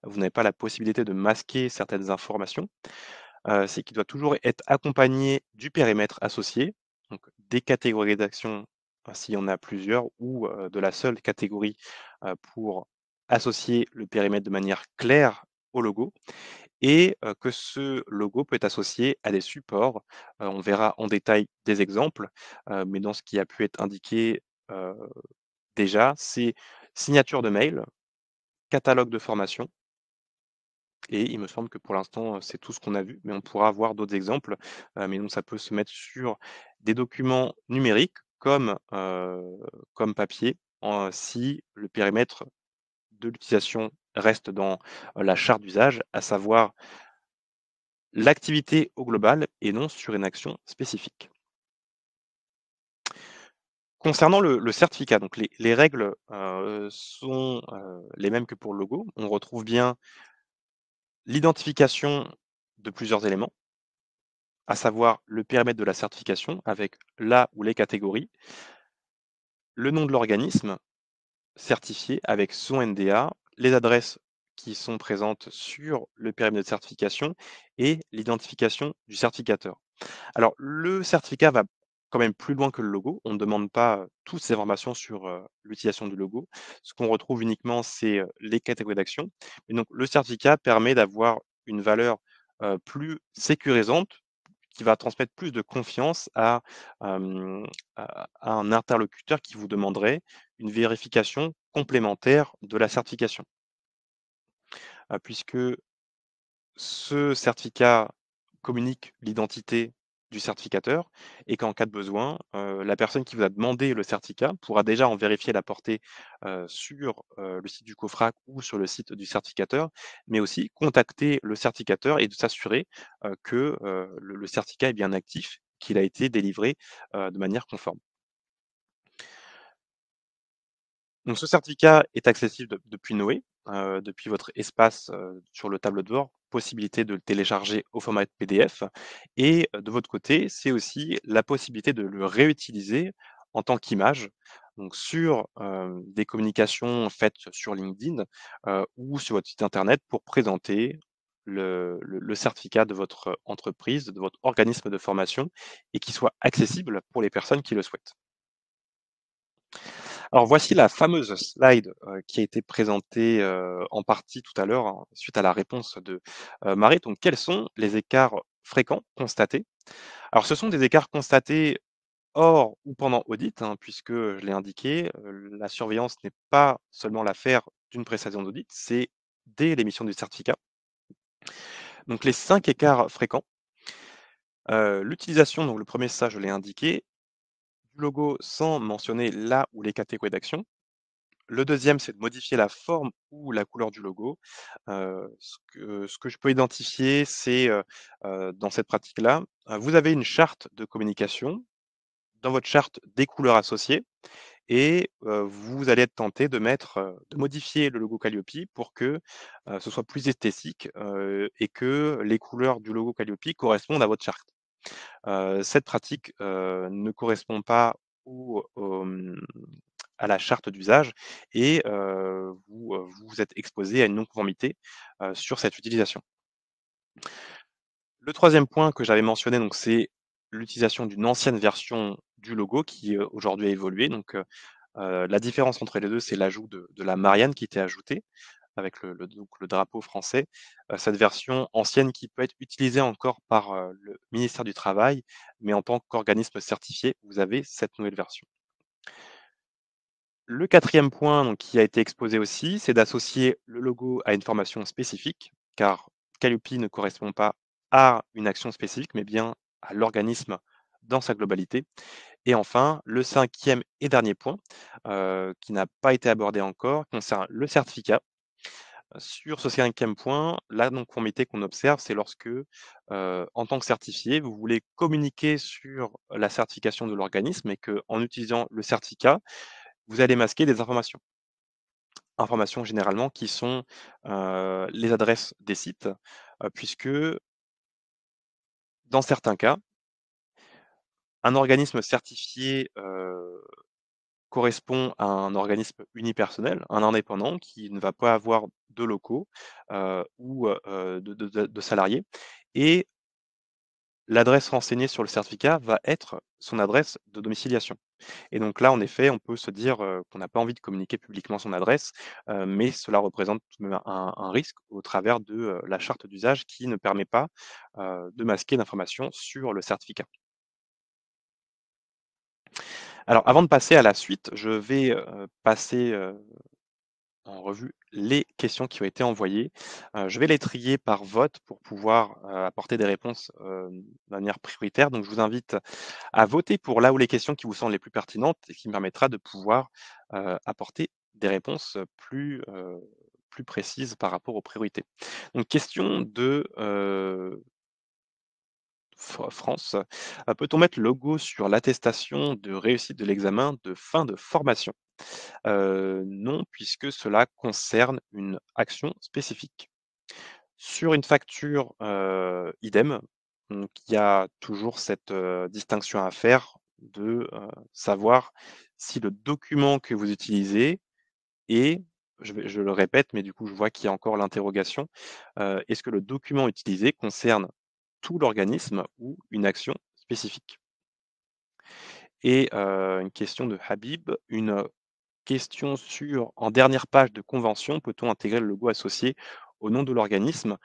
S1: Vous n'avez pas la possibilité de masquer certaines informations. C'est qu'il doit toujours être accompagné du périmètre associé, donc des catégories d'actions, s'il y en a plusieurs ou, de la seule catégorie, pour associer le périmètre de manière claire au logo et que ce logo peut être associé à des supports. On verra en détail des exemples, mais dans ce qui a pu être indiqué, heu, déjà, c'est signature de mail, catalogue de formation et il me semble que pour l'instant, c'est tout ce qu'on a vu, mais on pourra avoir d'autres exemples, mais donc ça peut se mettre sur des documents numériques comme papier, si le périmètre de l'utilisation reste dans, la charte d'usage, à savoir l'activité au global et non sur une action spécifique. Concernant le certificat, donc les règles, sont, les mêmes que pour le logo. On retrouve bien l'identification de plusieurs éléments, à savoir le périmètre de la certification avec la ou les catégories, le nom de l'organisme certifié avec son NDA, les adresses qui sont présentes sur le périmètre de certification et l'identification du certificateur. Alors, le certificat va quand même plus loin que le logo. On ne demande pas, toutes ces informations sur, l'utilisation du logo. Ce qu'on retrouve uniquement, c'est, les catégories d'actions et donc le certificat permet d'avoir une valeur, plus sécurisante, qui va transmettre plus de confiance à un interlocuteur qui vous demanderait une vérification complémentaire de la certification. Puisque ce certificat communique l'identité du certificateur et qu'en cas de besoin, la personne qui vous a demandé le certificat pourra déjà en vérifier la portée, sur, le site du COFRAC ou sur le site du certificateur, mais aussi contacter le certificateur et de s'assurer, que, le certificat est bien actif, qu'il a été délivré, de manière conforme. Donc ce certificat est accessible depuis Noé, depuis votre espace, sur le tableau de bord, possibilité de le télécharger au format PDF et de votre côté, c'est aussi la possibilité de le réutiliser en tant qu'image, donc sur, des communications faites sur LinkedIn, ou sur votre site internet pour présenter le certificat de votre entreprise, de votre organisme de formation et qui soit accessible pour les personnes qui le souhaitent. Alors voici la fameuse slide, qui a été présentée, en partie tout à l'heure, hein, suite à la réponse de, Marie. Donc quels sont les écarts fréquents constatés? Alors ce sont des écarts constatés hors ou pendant audit, hein, puisque, je l'ai indiqué, la surveillance n'est pas seulement l'affaire d'une prestation d'audit, c'est dès l'émission du certificat. Donc les 5 écarts fréquents, l'utilisation, donc le premier ça je l'ai indiqué, du logo sans mentionner la ou les catégories d'action. Le deuxième, c'est de modifier la forme ou la couleur du logo. Ce que je peux identifier, c'est, dans cette pratique-là, vous avez une charte de communication. Dans votre charte, des couleurs associées et vous allez être tenté de mettre, de modifier le logo Calliope pour que, ce soit plus esthétique, et que les couleurs du logo Calliope correspondent à votre charte. Cette pratique, ne correspond pas à la charte d'usage et vous êtes exposé à une non-conformité, sur cette utilisation. Le troisième point que j'avais mentionné, donc c'est l'utilisation d'une ancienne version du logo qui, aujourd'hui a évolué. Donc, la différence entre les 2, c'est l'ajout de la Marianne qui était ajoutée avec le drapeau français. Cette version ancienne qui peut être utilisée encore par, le ministère du Travail, mais en tant qu'organisme certifié, vous avez cette nouvelle version. Le quatrième point donc qui a été exposé aussi, c'est d'associer le logo à une formation spécifique, car Calliope ne correspond pas à une action spécifique, mais bien à l'organisme dans sa globalité. Et enfin, le cinquième et dernier point, qui n'a pas été abordé encore, concerne le certificat. Sur ce cinquième point, la non-conformité qu'on observe, c'est lorsque, en tant que certifié, vous voulez communiquer sur la certification de l'organisme et qu'en utilisant le certificat, vous allez masquer des informations. Informations généralement qui sont, les adresses des sites, puisque dans certains cas, un organisme certifié, correspond à un organisme unipersonnel, un indépendant qui ne va pas avoir de locaux, ou de salariés et l'adresse renseignée sur le certificat va être son adresse de domiciliation. Et donc là, en effet, on peut se dire, qu'on n'a pas envie de communiquer publiquement son adresse, mais cela représente tout de même un risque au travers de, la charte d'usage qui ne permet pas, de masquer d'informations sur le certificat. Alors avant de passer à la suite, je vais, passer, en revue les questions qui ont été envoyées. Je vais les trier par vote pour pouvoir, apporter des réponses, de manière prioritaire. Donc je vous invite à voter pour là où les questions qui vous semblent les plus pertinentes et qui me permettra de pouvoir, apporter des réponses, plus précises par rapport aux priorités. Donc question de, France, peut-on mettre le logo sur l'attestation de réussite de l'examen de fin de formation? Non, puisque cela concerne une action spécifique. Sur une facture, idem, donc il y a toujours cette, distinction à faire de, savoir si le document que vous utilisez est je le répète, mais du coup, je vois qu'il y a encore l'interrogation, est-ce que le document utilisé concerne tout l'organisme ou une action spécifique? Et une question de Habib, une question sur en dernière page de convention, peut-on intégrer le logo associé au nom de l'organisme?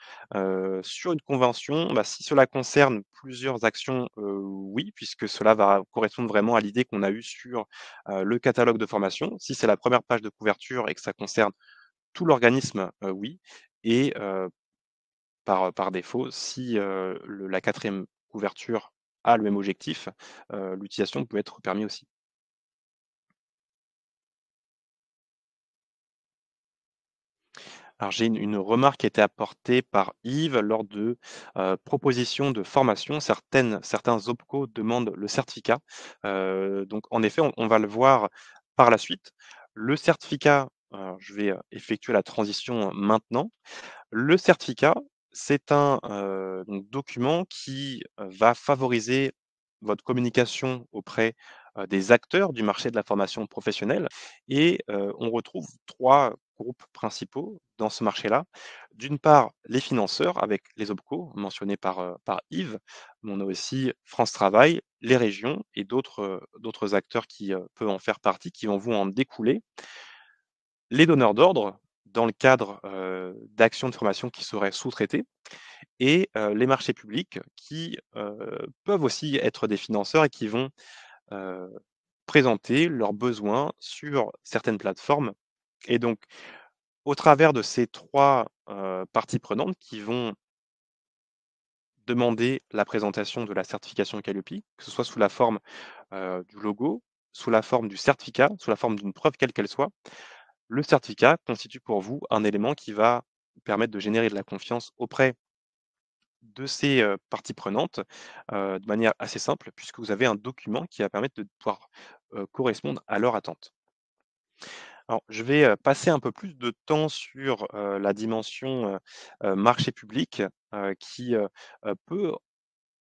S1: Sur une convention, bah, si cela concerne plusieurs actions, oui, puisque cela va correspondre vraiment à l'idée qu'on a eue sur, le catalogue de formation. Si c'est la première page de couverture et que ça concerne tout l'organisme, oui et par défaut, si, la quatrième couverture a le même objectif, l'utilisation peut être permis aussi. Alors j'ai une remarque qui a été apportée par Yves lors de, propositions de formation. Certains OPCO demandent le certificat. Donc en effet, on va le voir par la suite. Le certificat, je vais, effectuer la transition maintenant. Le certificat, c'est un, donc document qui, va favoriser votre communication auprès, des acteurs du marché de la formation professionnelle et on retrouve 3 groupes principaux dans ce marché-là. D'une part, les financeurs avec les OPCO mentionnés par Yves, mais on a aussi France Travail, les régions et d'autres acteurs qui, peuvent en faire partie, qui vont en découler. Les donneurs d'ordre, dans le cadre, d'actions de formation qui seraient sous-traitées et les marchés publics qui, peuvent aussi être des financeurs et qui vont, heu, présenter leurs besoins sur certaines plateformes et donc au travers de ces 3 parties prenantes qui vont demander la présentation de la certification Qualiopi, que ce soit sous la forme, du logo, sous la forme du certificat, sous la forme d'une preuve quelle qu'elle soit. Le certificat constitue pour vous un élément qui va permettre de générer de la confiance auprès de ces, parties prenantes, de manière assez simple puisque vous avez un document qui va permettre de pouvoir, correspondre à leur attente. Alors je vais, passer un peu plus de temps sur, la dimension, marché public, qui, peut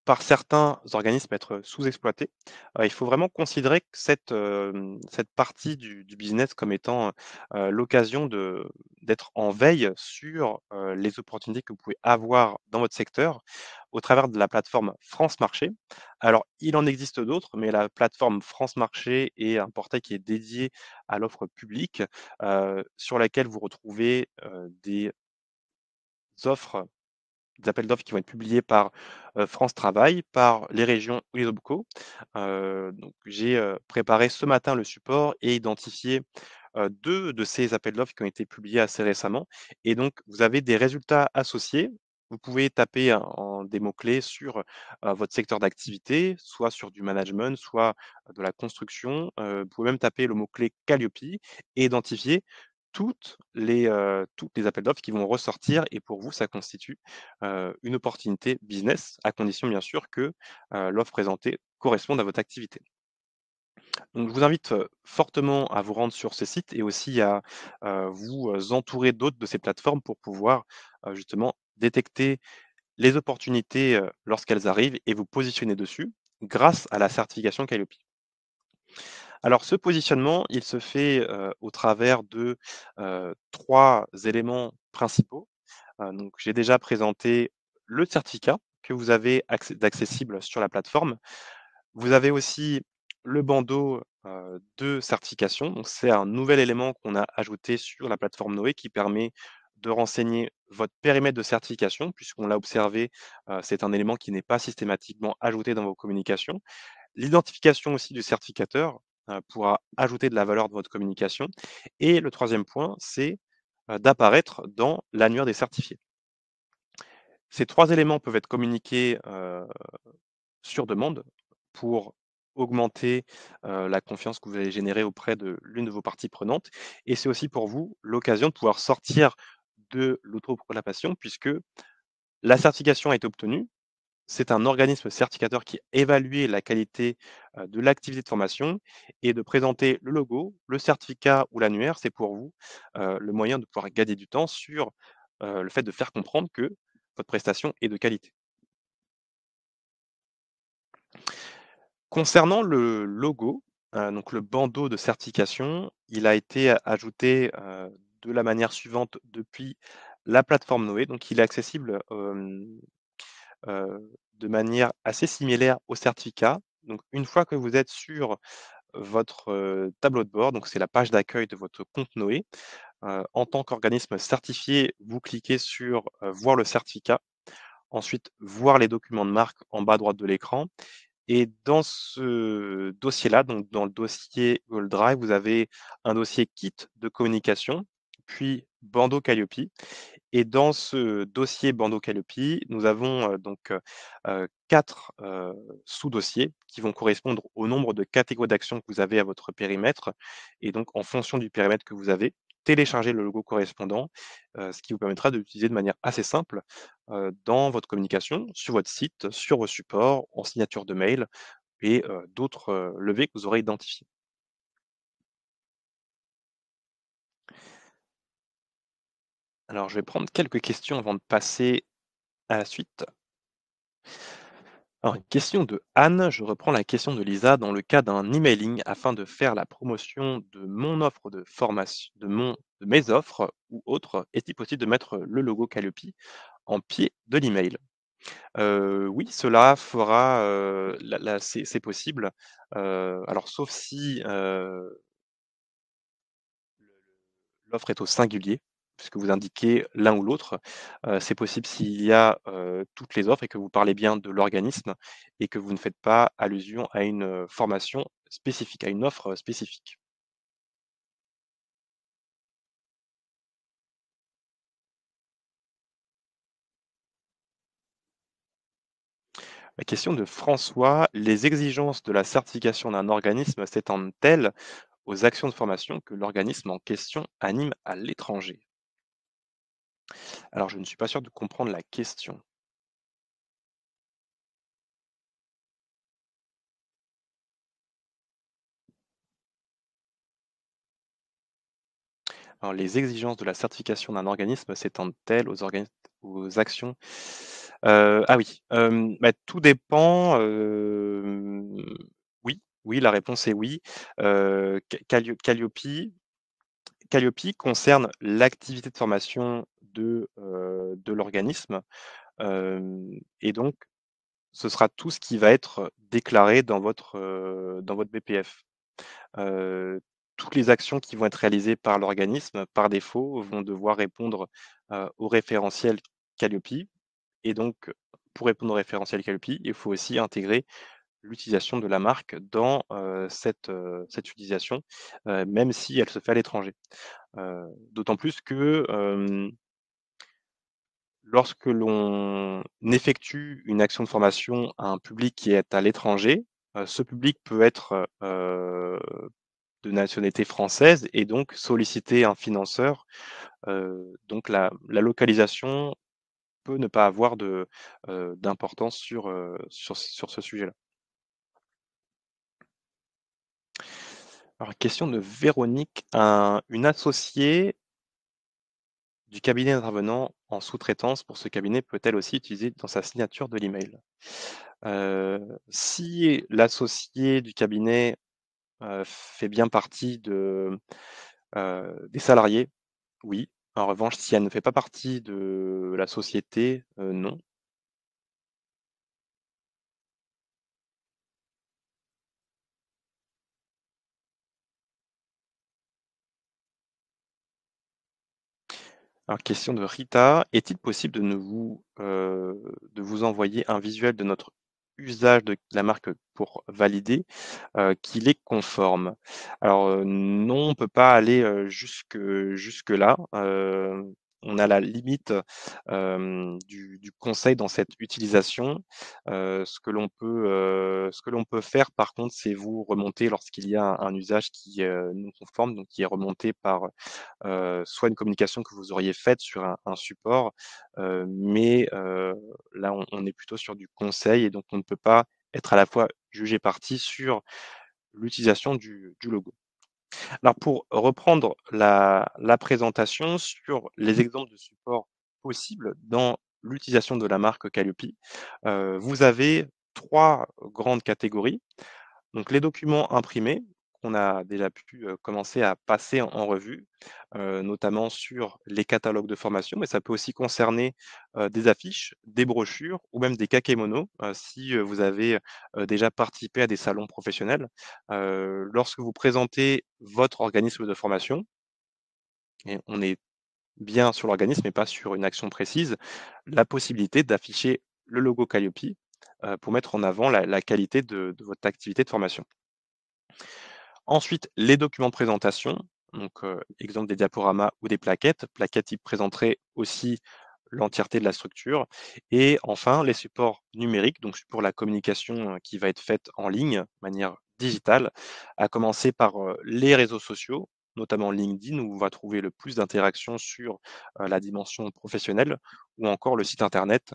S1: par certains organismes être sous-exploités. Il faut vraiment considérer que cette partie du business comme étant, l'occasion d'être en veille sur, les opportunités que vous pouvez avoir dans votre secteur au travers de la plateforme France Marché. Alors, il en existe d'autres, mais la plateforme France Marché est un portail qui est dédié à l'offre publique, sur laquelle vous retrouvez, offres des appels d'offres qui vont être publiés par, France Travail, par les régions ou les OPCO. Donc j'ai, préparé ce matin le support et identifié, 2 de ces appels d'offres qui ont été publiés assez récemment et donc vous avez des résultats associés. Vous pouvez taper en des mots-clés sur, votre secteur d'activité, soit sur du management, soit de la construction. Vous pouvez même taper le mot-clé Qualiopi et identifier toutes les appels d'offres qui vont ressortir et pour vous, ça constitue, une opportunité business, à condition bien sûr que, l'offre présentée corresponde à votre activité. Donc je vous invite, fortement à vous rendre sur ces sites et aussi à, vous, entourer d'autres de ces plateformes pour pouvoir, justement détecter les opportunités, lorsqu'elles arrivent et vous positionner dessus grâce à la certification Qualiopi. Alors ce positionnement, il se fait, au travers de, 3 éléments principaux. Donc j'ai déjà présenté le certificat que vous avez d'accessible sur la plateforme. Vous avez aussi le bandeau, de certification. Donc c'est un nouvel élément qu'on a ajouté sur la plateforme Noé qui permet de renseigner votre périmètre de certification puisqu'on l'a observé, c'est un élément qui n'est pas systématiquement ajouté dans vos communications. L'identification aussi du certificateur, pourra ajouter de la valeur de votre communication et le troisième point, c'est, d'apparaître dans l'annuaire des certifiés. Ces 3 éléments peuvent être communiqués, sur demande pour augmenter, la confiance que vous allez générer auprès de l'une de vos parties prenantes et c'est aussi pour vous l'occasion de pouvoir sortir de l'autoproclamation puisque la certification a été obtenue. C'est un organisme certificateur qui a évalué la qualité, de l'activité de formation et de présenter le logo, le certificat ou l'annuaire, c'est pour vous, le moyen de pouvoir gagner du temps sur, le fait de faire comprendre que votre prestation est de qualité. Concernant le logo, donc le bandeau de certification, il a été ajouté, de la manière suivante depuis la plateforme Noé. Donc il est accessible, de manière assez similaire au certificat. Donc une fois que vous êtes sur votre, tableau de bord, donc c'est la page d'accueil de votre compte Noé, en tant qu'organisme certifié, vous cliquez sur, «Voir le certificat», ensuite «Voir les documents de marque» en bas à droite de l'écran et dans ce dossier-là, donc dans le dossier Google Drive, vous avez un dossier kit de communication, puis bandeau Qualiopi Et dans ce dossier Bandeau Calliope, nous avons, 4, sous-dossiers qui vont correspondre au nombre de catégories d'actions que vous avez à votre périmètre et donc en fonction du périmètre que vous avez, télécharger le logo correspondant, ce qui vous permettra de l'utiliser de manière assez simple, dans votre communication, sur votre site, sur vos supports, en signature de mail et d'autres, leviers que vous aurez identifiés. Alors je vais prendre quelques questions avant de passer à la suite. Alors, une question de Anne, je reprends la question de Lisa. Dans le cas d'un emailing, afin de faire la promotion de mon offre de formation, de mes offres ou autres, est-il possible de mettre le logo Calliope en pied de l'email? Oui, cela fera, c'est possible. Alors sauf si, l'offre est au singulier, puisque vous indiquez l'un ou l'autre. C'est possible s'il y a, toutes les offres et que vous parlez bien de l'organisme et que vous ne faites pas allusion à une, formation spécifique, à une offre, spécifique. La question de François: «Les exigences de la certification d'un organisme s'étendent-elles aux actions de formation que l'organisme en question anime à l'étranger?» Alors je ne suis pas sûr de comprendre la question. Alors, les exigences de la certification d'un organisme s'étendent-elles aux actions? Ah oui, tout dépend, oui, oui, la réponse est oui. Calliope concerne l'activité de formation de l'organisme, et donc ce sera tout ce qui va être déclaré dans votre BPF. Heu, Toutes les actions qui vont être réalisées par l'organisme, par défaut, vont devoir répondre, au référentiel Calliope et donc pour répondre au référentiel Calliope, il faut aussi intégrer l'utilisation de la marque dans, cette utilisation, même si elle se fait à l'étranger. D'autant plus que, lorsque l'on effectue une action de formation à un public qui est à l'étranger, ce public peut être, de nationalité française et donc solliciter un financeur. Donc la localisation peut ne pas avoir d'importance sur ce sujet-là. Alors question de Véronique, une associée du cabinet intervenant en sous-traitance pour ce cabinet peut-elle aussi utiliser dans sa signature de l'email? Si l'associé du cabinet, fait bien partie des salariés, oui. En revanche, si elle ne fait pas partie de la société, non. Alors question de Rita: «Est-il possible de vous envoyer un visuel de notre usage de la marque pour valider, qu'il est conforme?» Alors, non, on peut pas aller, jusque-là. On a la limite, du conseil dans cette utilisation. Ce que l'on peut faire par contre, c'est vous remonter lorsqu'il y a un usage qui est, non conforme, donc qui est remonté par, soit une communication que vous auriez faite sur un support, mais là on est plutôt sur du conseil et donc on ne peut pas être à la fois juge partie sur l'utilisation du logo. Alors pour reprendre la présentation sur les exemples de supports possibles dans l'utilisation de la marque Calliope, vous avez 3 grandes catégories. Donc les documents imprimés, qu'on a déjà pu, commencer à passer en revue, notamment sur les catalogues de formation, mais ça peut aussi concerner, des affiches, des brochures ou même des kakémonos, si, vous avez, déjà participé à des salons professionnels. Lorsque vous présentez votre organisme de formation et on est bien sur l'organisme et pas sur une action précise, la possibilité d'afficher le logo Calliope, pour mettre en avant la qualité de votre activité de formation. Ensuite, les documents de présentation. Donc, exemple des diaporamas ou des plaquettes. Plaquettes qui présenteraient aussi l'entièreté de la structure et enfin les supports numériques, donc pour la communication, qui va être faite en ligne, de manière digitale, à commencer par, les réseaux sociaux, notamment LinkedIn où on va trouver le plus d'interactions sur, la dimension professionnelle ou encore le site internet,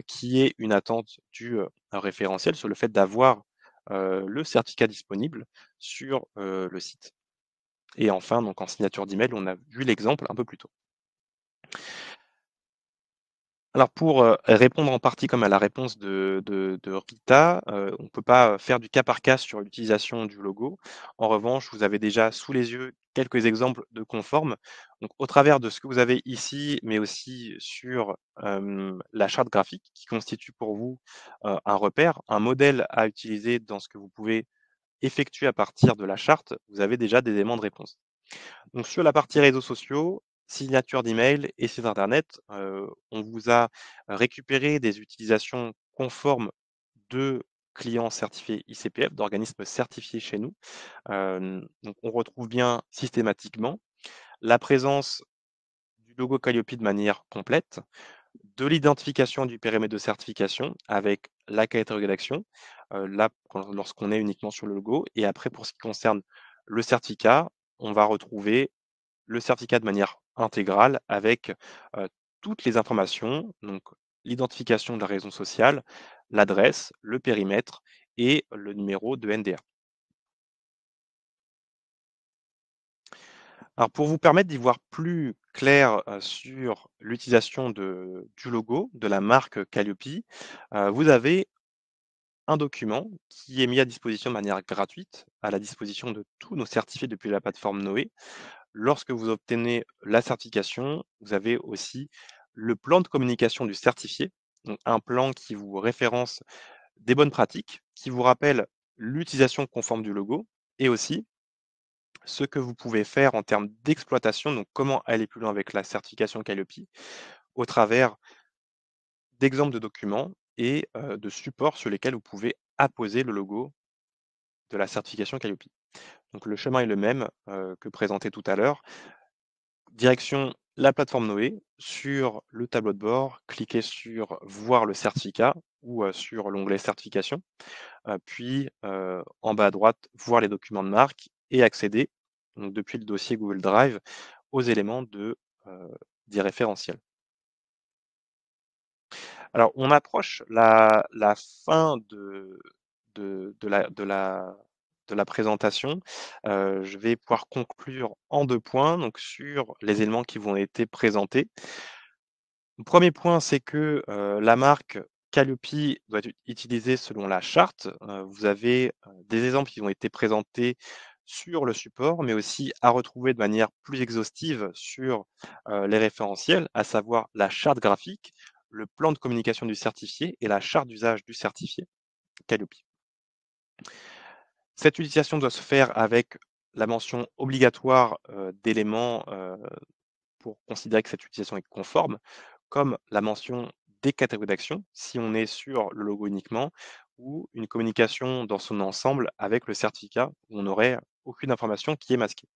S1: qui est une attente du, référentiel sur le fait d'avoir, le certificat disponible sur, le site. Et enfin, donc en signature d'email, on a vu l'exemple un peu plus tôt. Alors pour, répondre en partie comme à la réponse de Rita, on ne peut pas, faire du cas par cas sur l'utilisation du logo. En revanche, vous avez déjà sous les yeux quelques exemples de conformes. Donc au travers de ce que vous avez ici, mais aussi sur, la charte graphique qui constitue pour vous, un repère, un modèle à utiliser dans ce que vous pouvez effectuer à partir de la charte, vous avez déjà des éléments de réponse. Donc sur la partie réseaux sociaux, signature d'email et site internet, on vous a récupéré des utilisations conformes de clients certifiés ICPF, d'organismes certifiés chez nous. Donc on retrouve bien systématiquement la présence du logo Calliope de manière complète, de l'identification du périmètre de certification avec la qualité de rédaction, là lorsqu'on est uniquement sur le logo et après pour ce qui concerne le certificat, on va retrouver le certificat de manière intégrale avec, toutes les informations, donc l'identification de la raison sociale, l'adresse, le périmètre et le numéro de NDA. Alors pour vous permettre d'y voir plus clair, sur l'utilisation du logo de la marque Calliope, vous avez un document qui est mis à disposition de manière gratuite, à la disposition de tous nos certifiés depuis la plateforme Noé. Lorsque vous obtenez la certification, vous avez aussi le plan de communication du certifié, donc un plan qui vous référence des bonnes pratiques, qui vous rappelle l'utilisation conforme du logo et aussi ce que vous pouvez faire en termes d'exploitation, donc comment aller plus loin avec la certification Calliope au travers d'exemples de documents et de supports sur lesquels vous pouvez apposer le logo de la certification Calliope. Donc le chemin est le même que présenté tout à l'heure. Direction la plateforme Noé, sur le tableau de bord, cliquez sur «Voir le certificat» ou sur l'onglet «Certification», puis en bas à droite, «Voir les documents de marque» et accéder, donc depuis le dossier Google Drive, aux éléments heu, des référentiels. Alors on approche la fin de la présentation. Je vais pouvoir conclure en 2 points, donc sur les éléments qui vous ont été présentés. Le 1er point, c'est que, la marque Calliope doit être utilisée selon la charte. Vous avez, des exemples qui ont été présentés sur le support, mais aussi à retrouver de manière plus exhaustive sur, les référentiels, à savoir la charte graphique, le plan de communication du certifié et la charte d'usage du certifié Calliope. Cette utilisation doit se faire avec la mention obligatoire, d'éléments, pour considérer que cette utilisation est conforme, comme la mention des catégories d'action, si on est sur le logo uniquement, ou une communication dans son ensemble avec le certificat, où on n'aurait aucune information qui est masquée.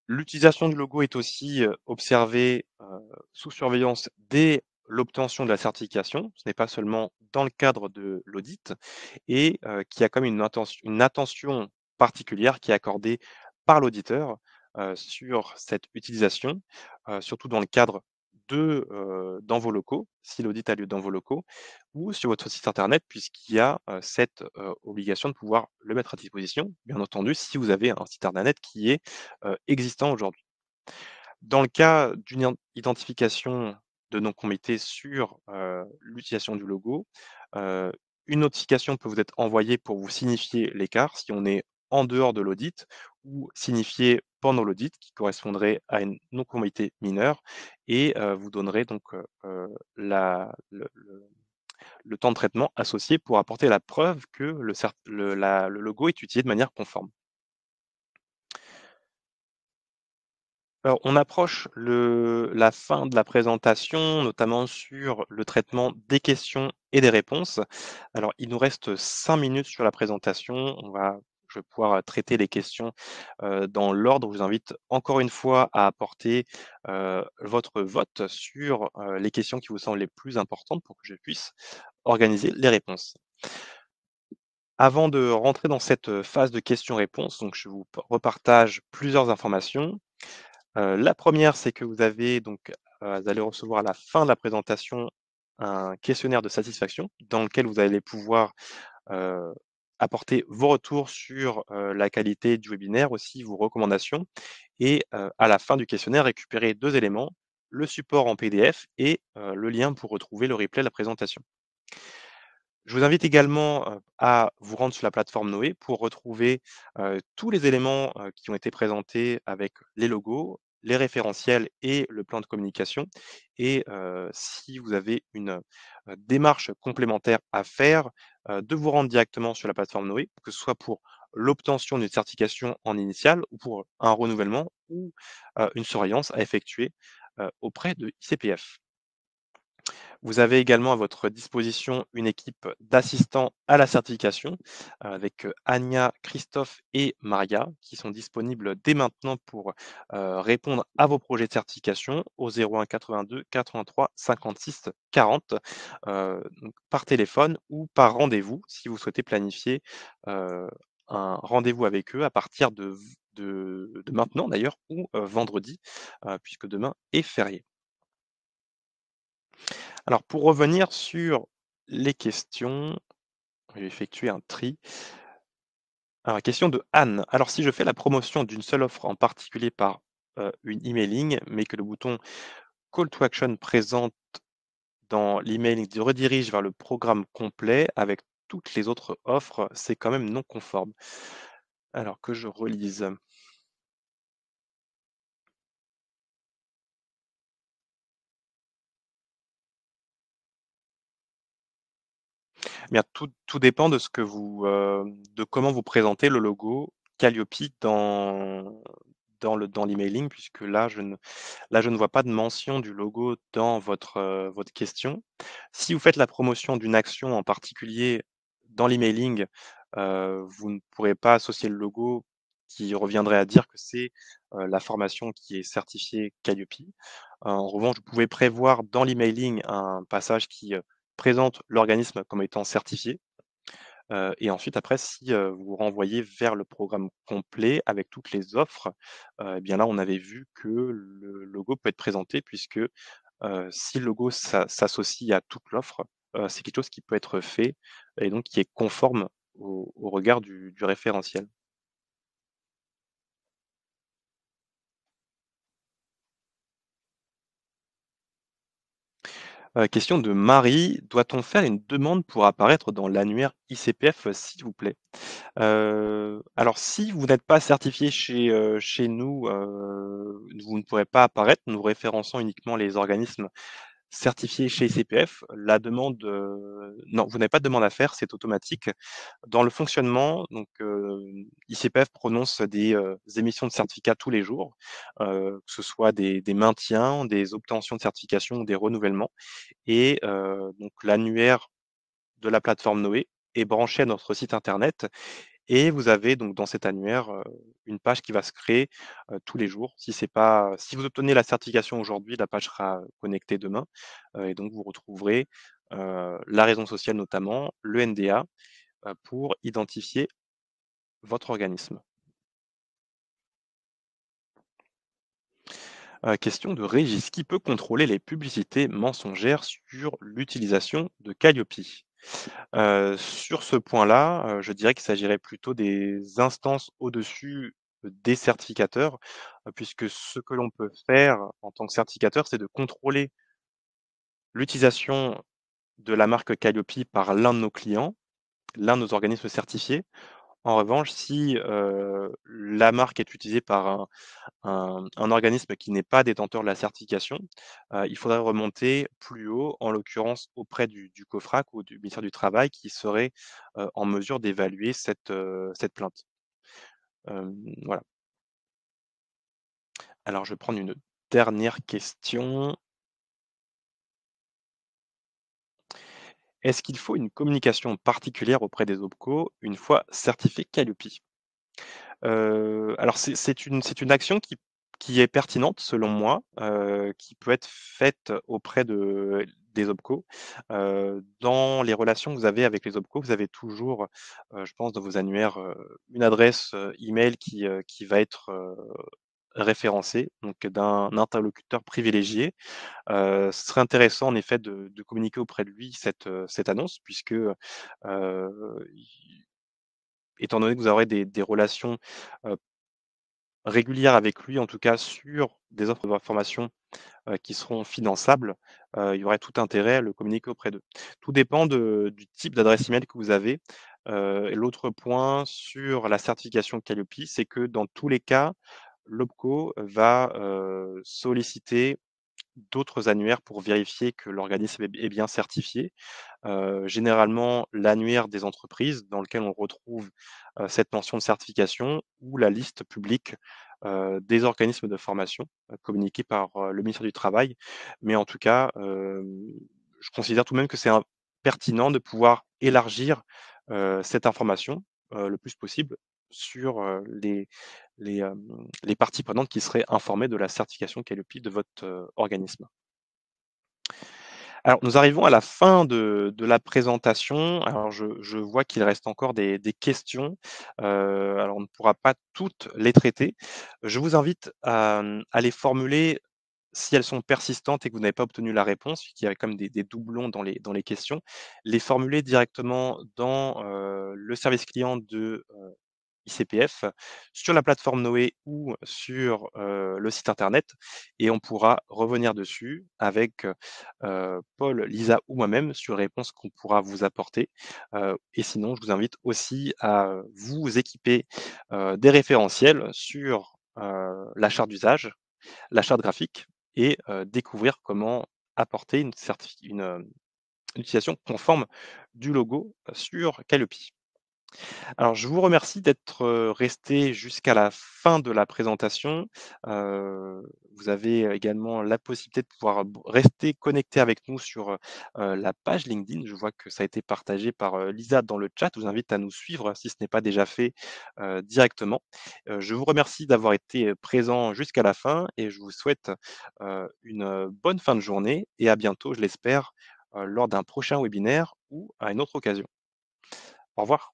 S1: L'utilisation du logo est aussi, observée, sous surveillance dès l'obtention de la certification. Ce n'est pas seulement dans le cadre de l'audit et qu'il y a comme une attention particulière qui est accordée par l'auditeur, sur cette utilisation, surtout dans le cadre dans vos locaux, si l'audit a lieu dans vos locaux ou sur votre site internet puisqu'il y a, cette, obligation de pouvoir le mettre à disposition, bien entendu si vous avez un site internet qui est, existant aujourd'hui. Dans le cas d'une identification de non-conformité sur, l'utilisation du logo, heu, une notification peut vous être envoyée pour vous signifier l'écart si on est en dehors de l'audit ou signifié pendant l'audit qui correspondrait à une non-conformité mineure et vous donnerait donc, la le temps de traitement associé pour apporter la preuve que le logo est utilisé de manière conforme. Alors, on approche la fin de la présentation, notamment sur le traitement des questions et des réponses. Alors, il nous reste 5 minutes sur la présentation. On va je vais pouvoir, traiter les questions, dans l'ordre. Je vous invite encore une fois à apporter, votre vote sur, les questions qui vous semblent les plus importantes pour que je puisse organiser les réponses. Avant de rentrer dans cette, phase de questions-réponses, donc je vous repartage plusieurs informations. La première, c'est que vous allez recevoir à la fin de la présentation un questionnaire de satisfaction dans lequel vous allez pouvoir, heu, apporter vos retours sur, la qualité du webinaire, aussi vos recommandations et à la fin du questionnaire, récupérer 2 éléments, le support en PDF et le lien pour retrouver le replay de la présentation. Je vous invite également, à vous rendre sur la plateforme Noé pour retrouver, tous les éléments, qui ont été présentés avec les logos, les référentiels et le plan de communication et si vous avez une, démarche complémentaire à faire, de vous rendre directement sur la plateforme Noé, que ce soit pour l'obtention d'une certification en initiale ou pour un renouvellement ou, une surveillance à effectuer, auprès de ICPF. Vous avez également à votre disposition une équipe d'assistants à la certification avec Anya, Christophe et Maria qui sont disponibles dès maintenant pour répondre à vos projets de certification au 01 82 83 56 40 donc par téléphone ou par rendez-vous si vous souhaitez planifier euh, un rendez-vous avec eux à partir de maintenant d'ailleurs ou vendredi puisque demain est férié. Alors pour revenir sur les questions, je vais effectuer un tri. Alors question de Anne. Alors si je fais la promotion d'une seule offre en particulier par, une emailing, mais que le bouton call to action présent dans l'emailing redirige vers le programme complet avec toutes les autres offres, c'est quand même non conforme. Alors que je relise. Eh bien tout dépend de ce que vous, de comment vous présentez le logo Calliope dans l'emailing puisque là, je ne vois pas de mention du logo dans votre question. Si vous faites la promotion d'une action en particulier dans l'emailing, vous ne pourrez pas associer le logo qui reviendrait à dire que c'est, la formation qui est certifiée Calliope. En revanche, vous pouvez prévoir dans l'emailing un passage qui, présente l'organisme comme étant certifié. Et ensuite après si, vous renvoyez vers le programme complet avec toutes les offres, et bien là on avait vu que le logo peut être présenté puisque, si le logo s'associe à toute l'offre, c'est quelque chose qui peut être fait et donc qui est conforme au regard du référentiel. Question de Marie: «Doit-on faire une demande pour apparaître dans l'annuaire ICPF, s'il vous plaît?» Alors si vous n'êtes pas certifié chez nous, vous ne pourrez pas apparaître. Nous référençons uniquement les organismes certifiés chez ICPF. La demande, non, vous n'avez pas de demande à faire, c'est automatique. Dans le fonctionnement, donc, ICPF prononce des émissions de certificats tous les jours, que ce soit des maintiens, des obtentions de certification ou des renouvellements et donc l'annuaire de la plateforme Noé est branché à notre site internet et vous avez donc dans cet annuaire, une page qui va se créer, tous les jours. Si vous obtenez la certification aujourd'hui, la page sera connectée demain, et donc vous retrouverez, la raison sociale notamment, le NDA, pour identifier votre organisme. Question de Régis: «Qui peut contrôler les publicités mensongères sur l'utilisation de Calliope?» Sur ce point-là, je dirais qu'il s'agirait plutôt des instances au-dessus des certificateurs, puisque ce que l'on peut faire en tant que certificateur, c'est de contrôler l'utilisation de la marque Calliope par l'un de nos clients, l'un de nos organismes certifiés. En revanche, si, la marque est utilisée par un organisme qui n'est pas détenteur de la certification, il faudrait remonter plus haut, en l'occurrence auprès du COFRAC ou du ministère du Travail qui serait, en mesure d'évaluer cette plainte. Voilà. Alors je vais prendre une dernière question. Est-ce qu'il faut une communication particulière auprès des OPCO une fois certifié Calliope? Alors c'est une action qui est pertinente selon moi, qui peut être faite auprès des OPCO. Dans les relations que vous avez avec les OPCO, vous avez toujours, je pense dans vos annuaires, une adresse, email qui va être, référencée, donc d'un interlocuteur privilégié. Ce serait intéressant en effet de communiquer auprès de lui cette annonce puisque, i étant donné que vous aurez des relations, heu, régulières avec lui, en tout cas sur des offres de formation, qui seront finançables, il y aurait tout intérêt à le communiquer auprès d'eux. Tout dépend du type d'adresse email que vous avez. Et l'autre point sur la certification Qualiopi, c'est que dans tous les cas, l'OPCO va, solliciter d'autres annuaires pour vérifier que l'organisme est bien certifié. Généralement l'annuaire des entreprises dans lequel on retrouve, cette mention de certification ou la liste publique, des organismes de formation, communiqués par, le ministère du Travail. Mais en tout cas, je considère tout de même que c'est pertinent de pouvoir élargir, cette information, le plus possible sur, les parties prenantes qui seraient informées de la certification Qualiopi de votre, organisme. Alors, nous arrivons à la fin de la présentation. Alors, je vois qu'il reste encore des questions. Alors, on ne pourra pas toutes les traiter. Je vous invite à les formuler si elles sont persistantes et que vous n'avez pas obtenu la réponse, puisqu'il y a comme des doublons dans les questions, les formuler directement dans, le service client de, ICPF, sur la plateforme Noé ou sur, le site internet et on pourra revenir dessus avec, Paul, Lisa ou moi-même sur les réponses qu'on pourra vous apporter. Et sinon, je vous invite aussi à vous équiper, des référentiels sur, la charte d'usage, la charte graphique et découvrir comment apporter une utilisation conforme du logo sur Calliope. Alors, je vous remercie d'être, restés jusqu'à la fin de la présentation. Vous avez également la possibilité de pouvoir rester connecté avec nous sur, la page LinkedIn. Je vois que ça a été partagé par, Lisa dans le chat. Je vous invite à nous suivre si ce n'est pas déjà fait, directement. Je vous remercie d'avoir été, présents jusqu'à la fin et je vous souhaite, une, bonne fin de journée et à bientôt, je l'espère, lors d'un prochain webinaire ou à une autre occasion. Au revoir.